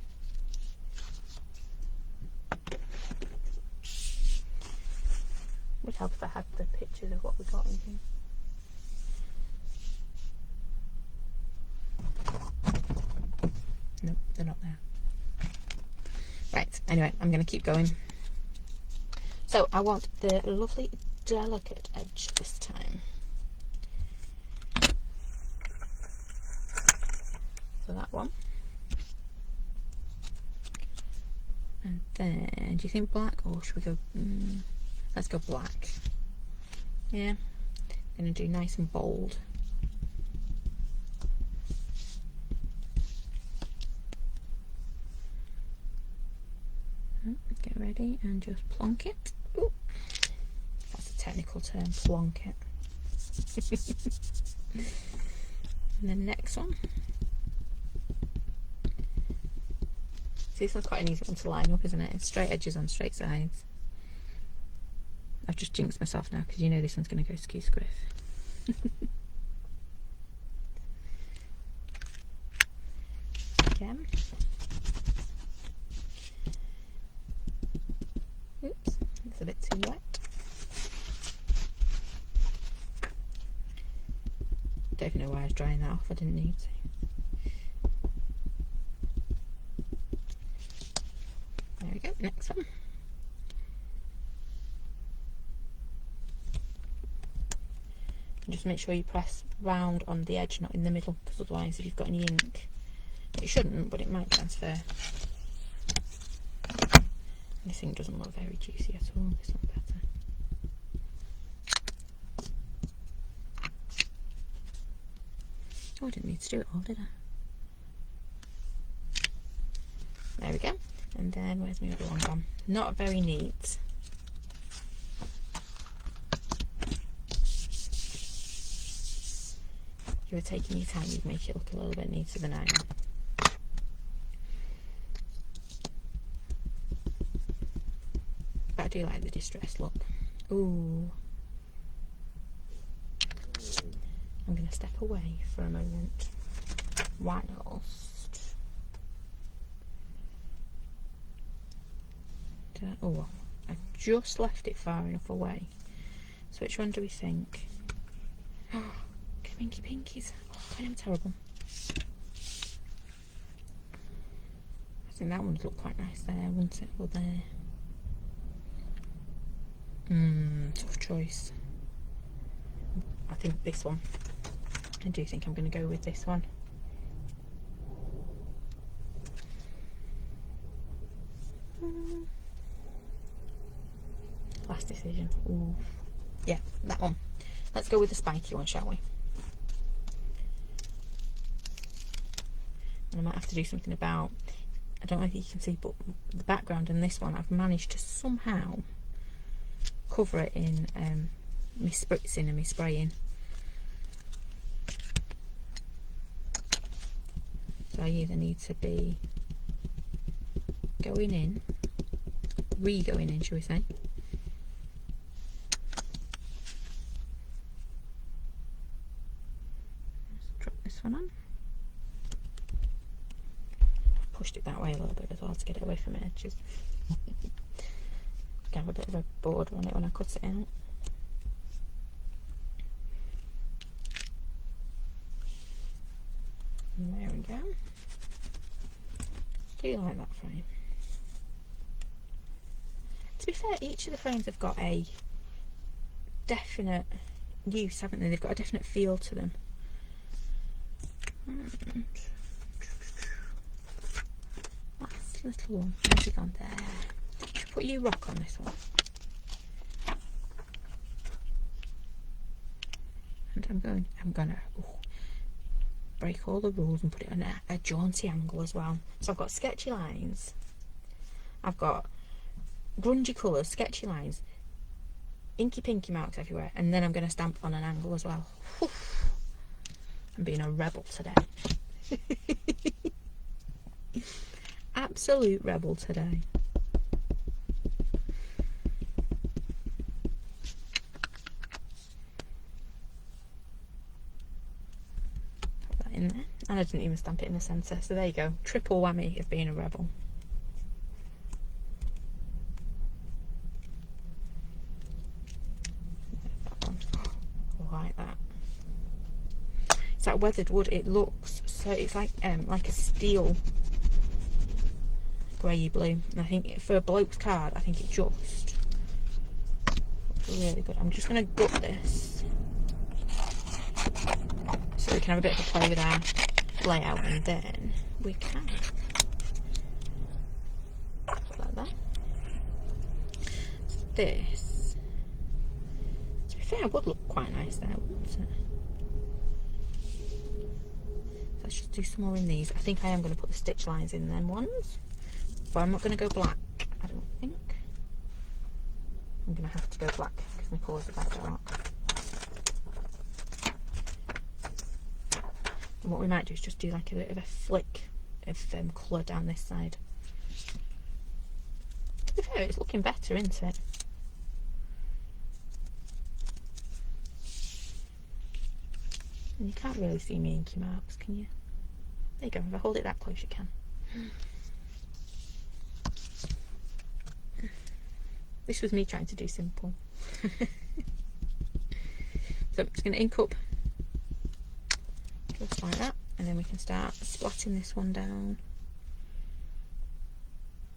Would help if I had the pictures of what we got in here. Nope, they're not there. Right, anyway, I'm going to keep going. So I want the lovely delicate edge this time. So that one. And then, do you think black, or should we go... let's go black. Yeah, I'm going to do nice and bold. Get ready and just plonk it. Ooh. That's a technical term, plonk it. And the next one. See, this one's quite an easy one to line up, isn't it? It's straight edges on straight sides. I've just jinxed myself now because you know this one's going to go skew squiff. Again. Oops, it's a bit too wet. Don't even know why I was drying that off, I didn't need to. There we go, next one. Just make sure you press round on the edge, not in the middle, because otherwise if you've got any ink, it shouldn't, but it might transfer. This thing doesn't look very juicy at all, this one better. Oh, I didn't need to do it all, did I? There we go. And then where's my other one gone? Not very neat. If you were taking your time, you'd make it look a little bit neater than I am. But I do like the distressed look. Ooh. I'm going to step away for a moment whilst Oh, I just left it far enough away. So which one do we think? Oh, pinky pinkies. Oh, I am terrible. I think that one would look quite nice there, wouldn't it? Or there. Tough choice. I think this one. I do think I'm going to go with this one. Last decision. Ooh. Yeah, that one. Let's go with the spiky one, shall we? And I might have to do something about, I don't know if you can see, but the background in this one, I've managed to somehow cover it in my spritzing and my spraying. So I either need to be going in, re-going in, shall we say. Let's drop this one on. Pushed it that way a little bit as well to get it away from the edges. Have a bit of a border on it when I cut it out. And there we go. Do you like that frame? To be fair, each of the frames have got a definite use, haven't they? They've got a definite feel to them. Last little one. Where's it gone? There. Put you rock on this one. And I'm gonna break all the rules and put it on a jaunty angle as well. So I've got sketchy lines, I've got grungy colours, sketchy lines, inky pinky marks everywhere, and then I'm going to stamp on an angle as well. Whew. I'm being a rebel today. Absolute rebel today. Put that in there. And I didn't even stamp it in the centre, so there you go. Triple whammy of being a rebel. That one. I like that. It's that weathered wood. It looks so. It's like a steel grey blue. And I think for a bloke's card, I think it just looks really good. I'm just going to gut this so we can have a bit of a play with our layout, and then we can put that there. So this, to be fair, would look quite nice there, wouldn't it? Let's just do some more in these. I think I am going to put the stitch lines in them ones, but I'm not going to go black, I don't think. I'm going to have to go black because my colours are that dark. And what we might do is just do like a bit of a flick of colour down this side. To be fair, it's looking better, isn't it? And you can't really see me inky marks, can you? There you go, if I hold it that close you can. This was me trying to do simple. So I'm just going to ink up just like that, and then we can start splatting this one down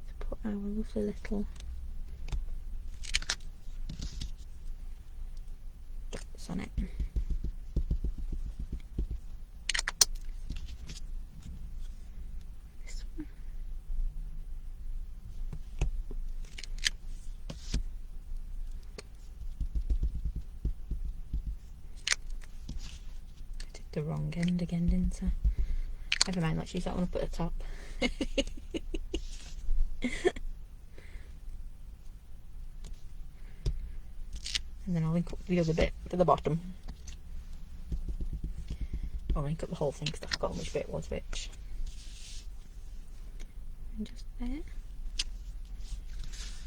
to put our lovely little dots on it. This one. The wrong end again, didn't I? Never mind, let's use that one up at the top. And then I'll link up the other bit to the bottom. I'll link up the whole thing because I forgot which bit was which. And just there.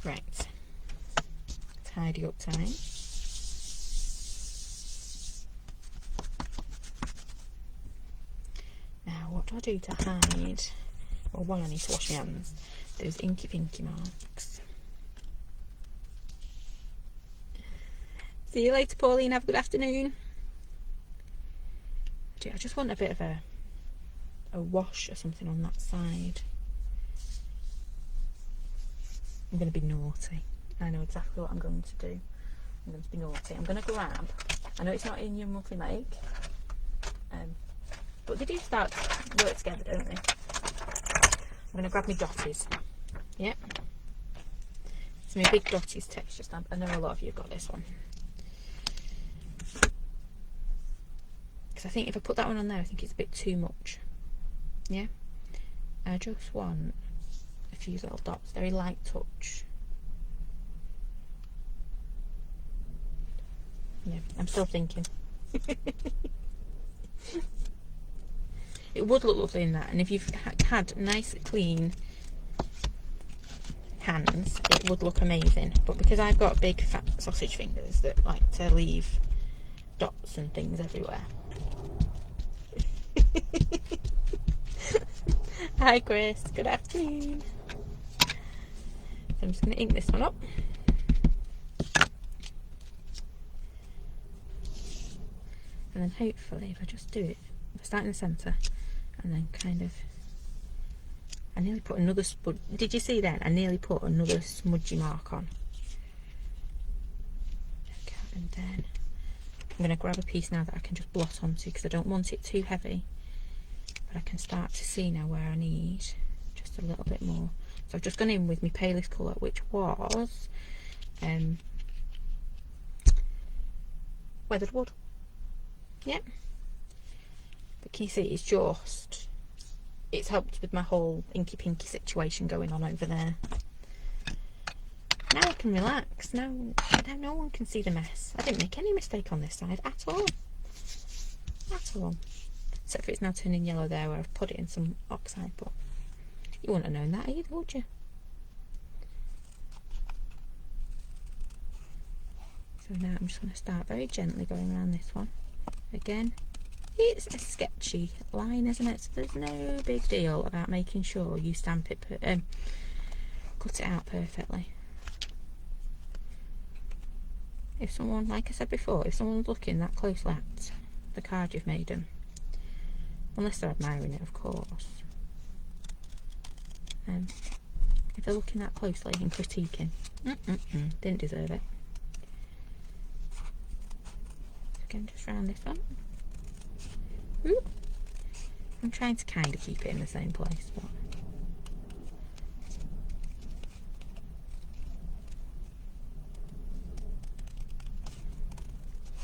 Right. Tidy up time. What do I do to hide? Well, one, I need to wash my hands. Those inky pinky marks. See you later, Pauline. Have a good afternoon. I just want a bit of a wash or something on that side. I'm going to be naughty. I know exactly what I'm going to do. I'm going to be naughty. I'm going to grab, I know it's not in your monthly make, but they do start to work together, don't they? I'm going to grab my dotties. Yep. It's my big dotties texture stamp. I know a lot of you have got this one. Because I think if I put that one on there, I think it's a bit too much. Yeah. I just want a few little dots, very light touch. Yeah, I'm still thinking. It would look lovely in that, and if you've had nice clean hands, it would look amazing. But because I've got big fat sausage fingers that like to leave dots and things everywhere. Hi Chris, good afternoon. So I'm just going to ink this one up. And then hopefully if I just do it, if I start in the centre and then kind of, I nearly put another did you see then? I nearly put another smudgy mark on. Okay, and then I'm going to grab a piece now that I can just blot onto because I don't want it too heavy. But I can start to see now where I need just a little bit more. So I've just gone in with my palest colour, which was weathered wood. Yep. But can you see it's helped with my whole inky pinky situation going on over there. Now I can relax. Now no one can see the mess. I didn't make any mistake on this side at all. At all. Except for it's now turning yellow there where I've put it in some oxide, but you wouldn't have known that either, would you? So now I'm just going to start very gently going around this one. Again, it's a sketchy line, isn't it? So there's no big deal about making sure you stamp it, cut it out perfectly. If someone, like I said before, if someone's looking that closely at the card you've made them, unless they're admiring it, of course. If they're looking that closely and critiquing, didn't deserve it. Again, just round this one. Ooh. I'm trying to kind of keep it in the same place, but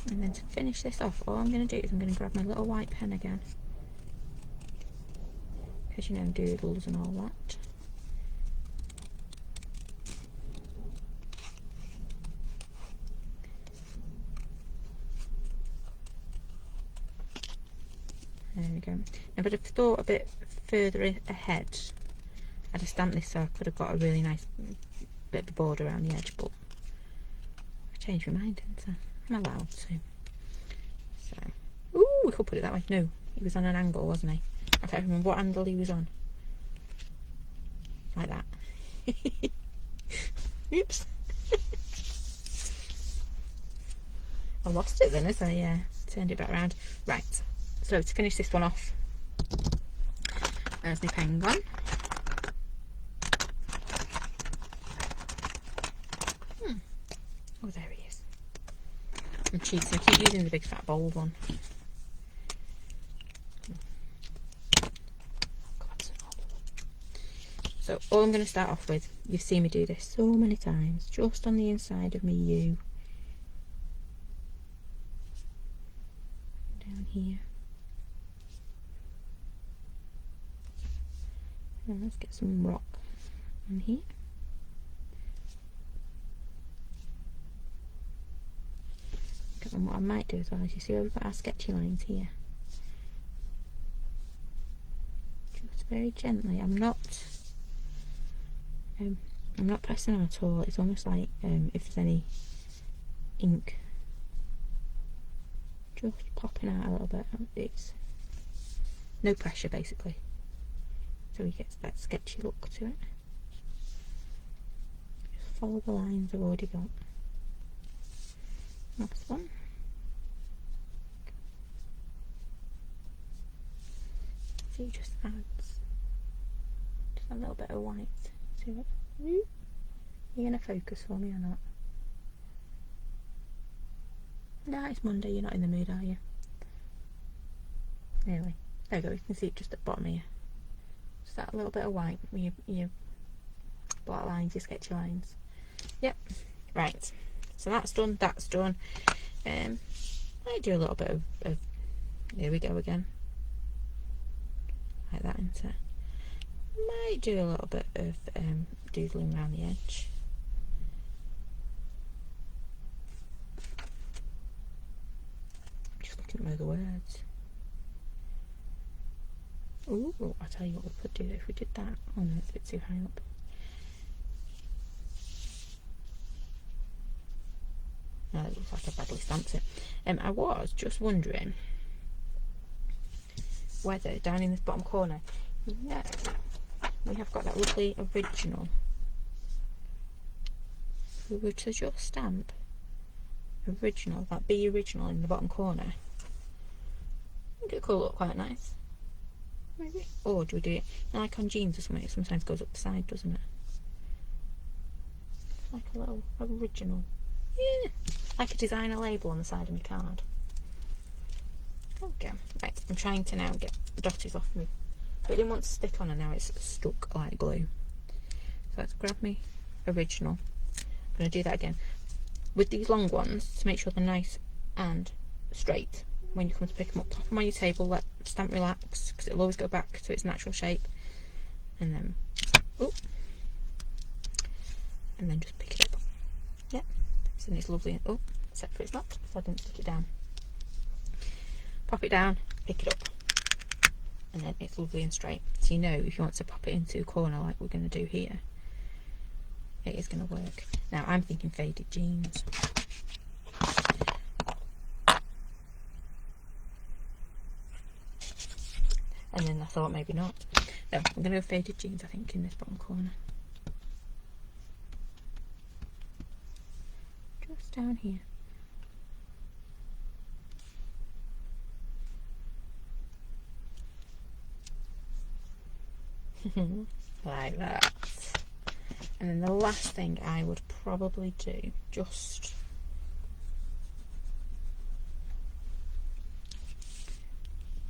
and then to finish this off, all I'm going to do is I'm going to grab my little white pen again. Because you know, doodles and all that. There we go. Now, if I'd have thought a bit further ahead, I'd have stamped this so I could have got a really nice bit of a border around the edge, but I changed my mind, didn't I? I'm allowed to. So, ooh, we could put it that way. No, he was on an angle, wasn't he? I can't remember what angle he was on. Like that. Oops. I lost it then as I turned it back around. Right, so to finish this one off, there's my pen gone. Oh, there he is. I'm cheating, I keep using the big fat bold one. So all I'm going to start off with, you've seen me do this so many times, just on the inside of my U. Down here. And let's get some rock in here. And what I might do as well is, you see where we've got our sketchy lines here. Just very gently. I'm not pressing on at all. It's almost like if there's any ink just popping out a little bit. It's no pressure basically, so he gets that sketchy look to it. Just follow the lines I've already got. Last one. See, just adds just a little bit of white to it. Are you gonna focus for me or not? No, it's Monday, you're not in the mood, are you? Nearly. There we go, you can see it just at the bottom here. Just that little bit of white, your black lines, your sketchy lines. Yep, right. So that's done, that's done. I do a little bit of here we go again. Like that, into. Might do a little bit of doodling around the edge. Just looking at the words. Ooh, I'll tell you what we could do if we did that. Oh no, it's a bit too high up. No, it looks like I badly stamped it. I was just wondering whether down in this bottom corner, we have got that lovely original. If we were to just stamp original, that B original in the bottom corner, I think it could look quite nice. Maybe. Or do we do it like on jeans or something? It sometimes goes up the side, doesn't it? Like a little original. Yeah. Like a designer label on the side of my card. Okay. Right. I'm trying to now get the dotties off me. But it didn't want to stick on and now it's stuck like glue. So let's grab me original. I'm going to do that again. With these long ones, to make sure they're nice and straight. When you come to pick them up, pop them on your table, let the stamp relax, because it'll always go back to its natural shape. And then, and then just pick it up. Yep, so then it's lovely. Oh, except for it's not, so I didn't stick it down. Pop it down, pick it up, and then it's lovely and straight. So you know if you want to pop it into a corner like we're going to do here, it is going to work. Now I'm thinking faded jeans. And then I thought maybe not. No, I'm going to go faded jeans, I think, in this bottom corner. Just down here. Like that. And then the last thing I would probably do, just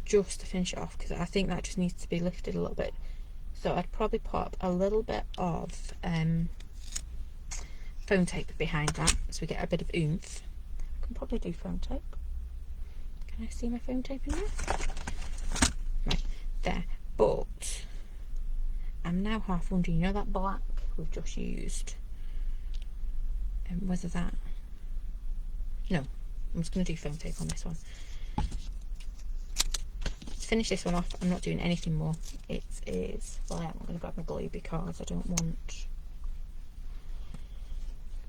to finish it off, because I think that just needs to be lifted a little bit. So I'd probably pop a little bit of foam tape behind that, so we get a bit of oomph. I can probably do foam tape. Can I see my foam tape in there? Right, there. But I'm now half wondering, you know that black we've just used? And whether that... No, I'm just going to do foam tape on this one. Finish this one off, I'm not doing anything more. It is, well, I'm going to grab my glue because I don't want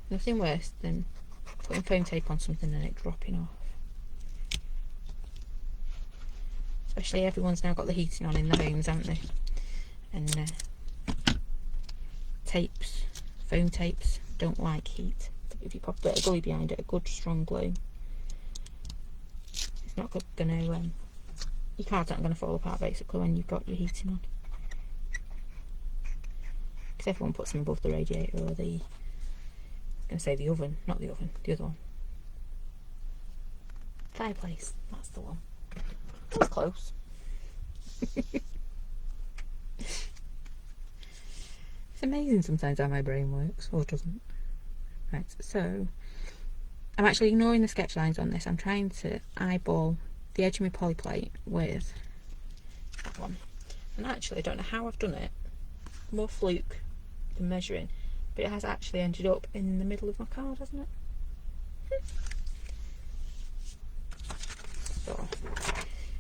nothing worse than putting foam tape on something and it dropping off. Especially everyone's now got the heating on in their homes, haven't they? And tapes, foam tapes, don't like heat. If you pop a bit of glue behind it, a good strong glue, it's not going to your card's not going to fall apart basically when you've got your heating on. Because everyone puts them above the radiator or the, I was going to say the oven, not the oven, the other one. Fireplace, that's the one. That was close. It's amazing sometimes how my brain works, or doesn't. Right, so I'm actually ignoring the sketch lines on this. I'm trying to eyeball the edge of my poly plate with that one. And actually I don't know how I've done it. More fluke than measuring. But it has actually ended up in the middle of my card, hasn't it? So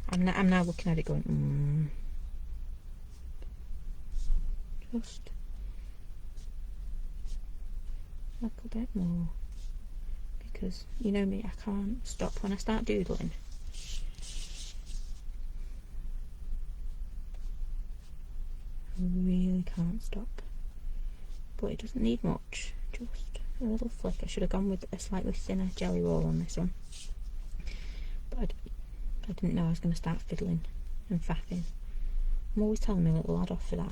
I'm now looking at it going, just a little bit more, because you know me, I can't stop when I start doodling. I really can't stop, but it doesn't need much, just a little flick. I should have gone with a slightly thinner jelly roll on this one, but I didn't know I was going to start fiddling and faffing. I'm always telling my little lad off for that,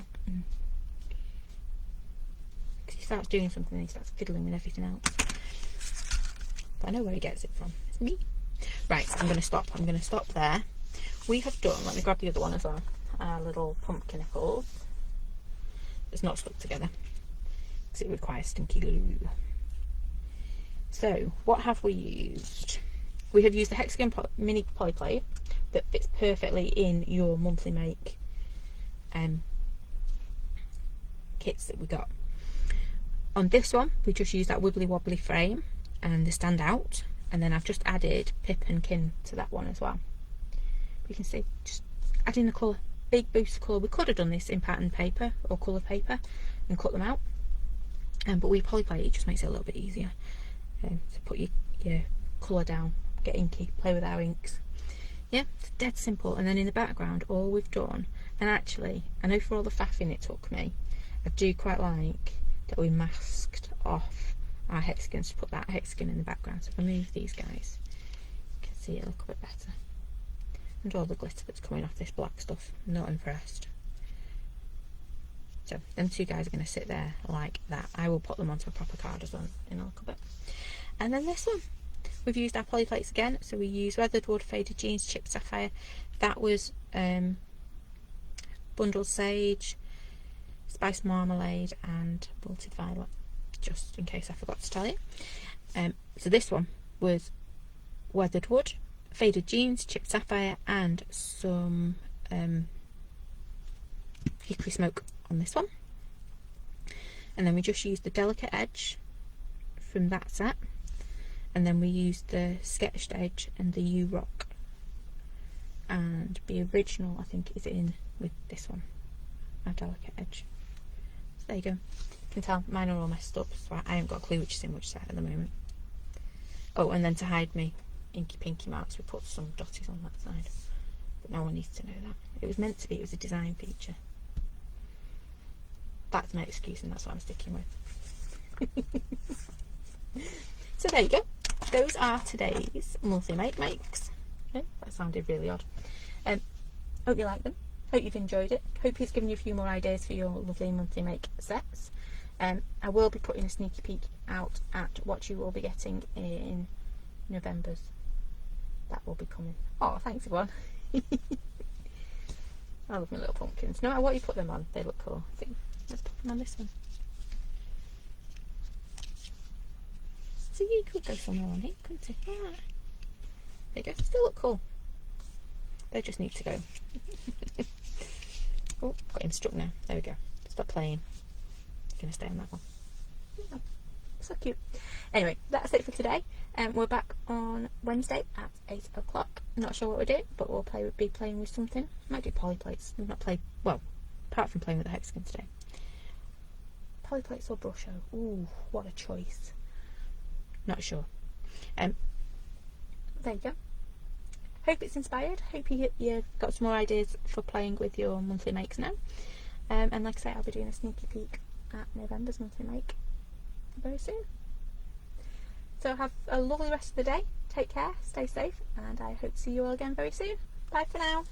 because he starts doing something and he starts fiddling with everything else. But I know where he gets it from. It's me. Right, I'm going to stop. I'm going to stop there. We have done, let me grab the other one as well, our little pumpkin nipples. It's not stuck together because it requires stinky glue. So, what have we used? We have used the Hexagon mini polyplate that fits perfectly in your monthly make kits that we got. On this one, we just used that wibbly wobbly frame and the stand out, and then I've just added pip and kin to that one as well. You can see, just adding the colour, big boost of colour. We could have done this in pattern paper or colour paper and cut them out, but we polyplate, it just makes it a little bit easier to put your colour down, get inky, play with our inks. Yeah, it's dead simple. And then in the background, all we've done, and actually, I know for all the faffing it took me, I do quite like that we masked off our hexagons to put that hexagon in the background. So if I move these guys, you can see it a little bit better. And all the glitter that's coming off this black stuff, I'm not impressed. So them two guys are going to sit there like that. I will put them onto a proper card as well in a little bit. And then this one, we've used our polyplates again. So we used weathered wood, faded jeans, chipped sapphire. That was bundled sage, spiced marmalade, and wilted violet, just in case I forgot to tell you. So this one was weathered wood, faded jeans, chipped sapphire, and some hickory smoke on this one. And then we just used the delicate edge from that set, and then we used the sketched edge and the U rock, and the original I think is in with this one, our delicate edge. So there you go. You can tell mine are all messed up, so I haven't got a clue which is in which set at the moment. Oh, and then to hide me inky pinky marks, we put some dotties on that side, but no one needs to know that. It was meant to be, it was a design feature. That's my excuse, and that's what I'm sticking with. So there you go. Those are today's monthly makes. Okay, that sounded really odd. Hope you like them. Hope you've enjoyed it. Hope it's given you a few more ideas for your lovely monthly make sets. I will be putting a sneaky peek out at what you will be getting in November's. That will be coming. Oh, thanks everyone. I love my little pumpkins. No matter what you put them on, they look cool. I think let's put them on this one. So you could go somewhere on it, couldn't you? Ah. There you go. Still look cool. They just need to go. Oh, got him stuck now. There we go. Stop playing. I'm gonna stay on that one. Yeah, so cute. Anyway, that's it for today. We're back on Wednesday at 8 o'clock. Not sure what we're doing, but we'll be playing with something. Might do polyplates. We've not played, well, apart from playing with the hexagon today. Polyplates or brusho? Ooh, what a choice. Not sure. There you go. Hope it's inspired. Hope you've got some more ideas for playing with your monthly makes now. And like I say, I'll be doing a sneaky peek at November's monthly make very soon. So have a lovely rest of the day. Take care, stay safe, and I hope to see you all again very soon. Bye for now.